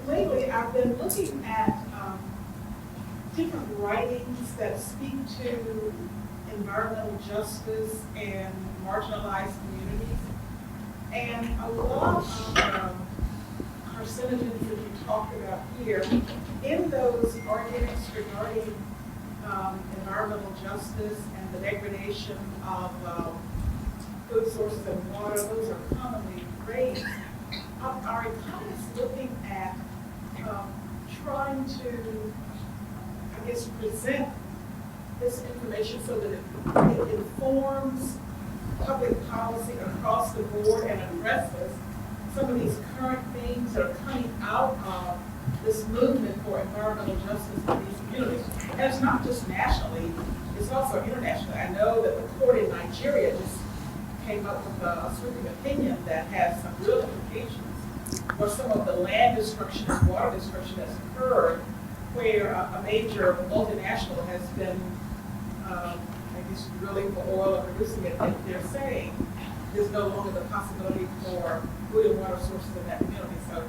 Lately, I've been looking at different writings that speak to environmental justice and marginalized communities. And a lot of carcinogens that you talked about here, in those arguments regarding environmental justice and the degradation of food sources and water, those are commonly raised. Are economists looking at trying to, I guess, present this information so that it informs public policy across the board and addresses some of these current themes that are coming out of this movement for environmental justice in these communities? And it's not just nationally, it's also internationally. I know that the court in Nigeria just came up with a sweeping opinion that has some real implications for some of the land destruction and water destruction that's occurred, where a major multinational has been, I guess, drilling for oil or producing it, and they're saying there's no longer the possibility for food and water sources in that community. So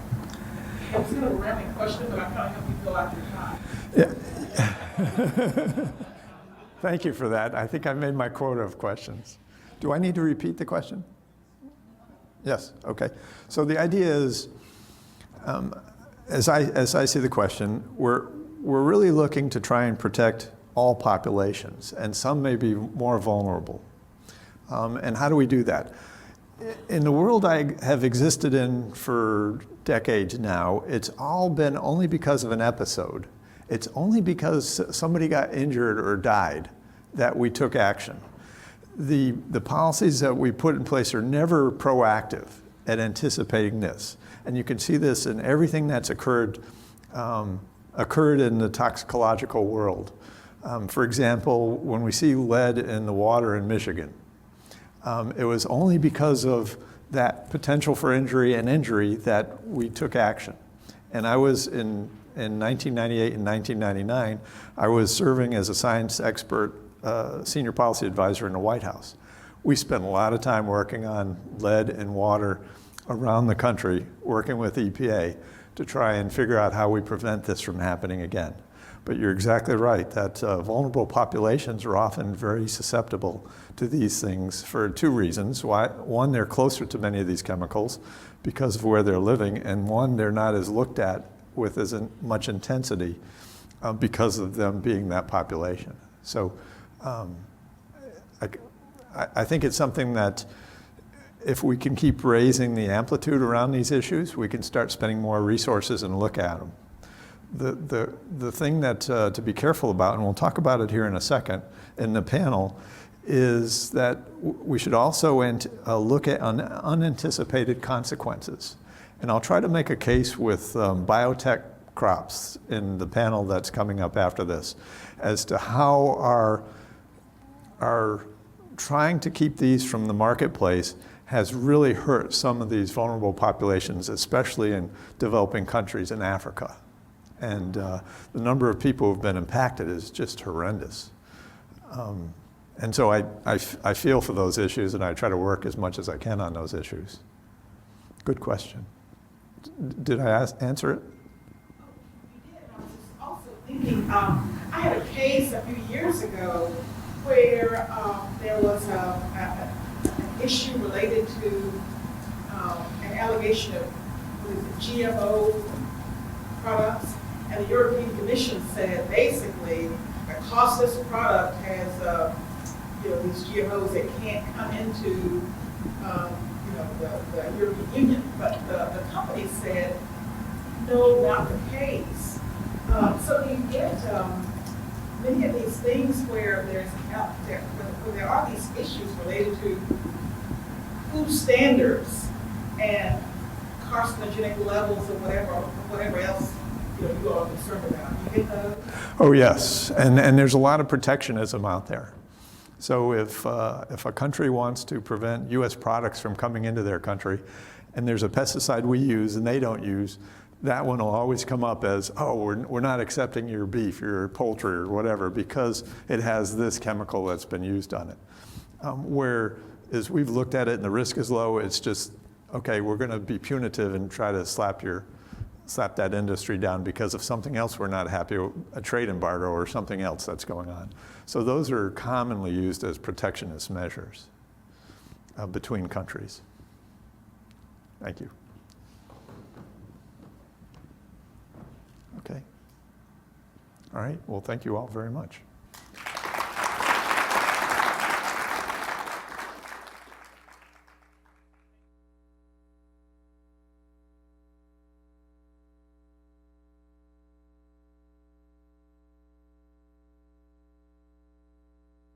it's kind of a rambling question, but I'm trying to help you fill out your time. Yeah. Thank you for that. I think I've made my quota of questions. Do I need to repeat the question? Yes, okay. So the idea is, as I see the question, we're really looking to try and protect all populations, and some may be more vulnerable. And how do we do that? In the world I have existed in for decades now, it's all been only because of an episode. It's only because somebody got injured or died that we took action. The policies that we put in place are never proactive at anticipating this. And you can see this in everything that's occurred in the toxicological world. For example, when we see lead in the water in Michigan, it was only because of that potential for injury and injury that we took action. And I was in 1998 and 1999, I was serving as a science expert, senior policy advisor in the White House. We spent a lot of time working on lead in water around the country, working with EPA to try and figure out how we prevent this from happening again. But you're exactly right that vulnerable populations are often very susceptible to these things for two reasons. One, they're closer to many of these chemicals because of where they're living, and one, they're not as looked at with as much intensity because of them being that population. So I think it's something that if we can keep raising the amplitude around these issues, we can start spending more resources and look at them. The thing that to be careful about, and we'll talk about it here in a second in the panel, is that we should also look at unanticipated consequences. And I'll try to make a case with biotech crops in the panel that's coming up after this as to how our trying to keep these from the marketplace has really hurt some of these vulnerable populations, especially in developing countries in Africa. And the number of people who've been impacted is just horrendous. And so I feel for those issues, and I try to work as much as I can on those issues. Good question. Did I answer it? You did. I was just also thinking, I had a case a few years ago where there was an issue related to an allegation of GMO products, and the European Commission said basically because this product has these GMOs that can't come into the European Union, but the company said no, not the case. So you get many of these things where there are these issues related to food standards and carcinogenic levels or whatever else you are concerned about. You get those? Oh yes, and there's a lot of protectionism out there. So if a country wants to prevent U.S. products from coming into their country, and there's a pesticide we use and they don't use, that one will always come up as, oh, we're not accepting your beef, your poultry, or whatever, because it has this chemical that's been used on it. Whereas we've looked at it and the risk is low, it's just, okay, we're going to be punitive and try to slap that industry down because of something else we're not happy with, a trade embargo or something else that's going on. So those are commonly used as protectionist measures between countries. Thank you. Okay. All right, well, thank you all very much.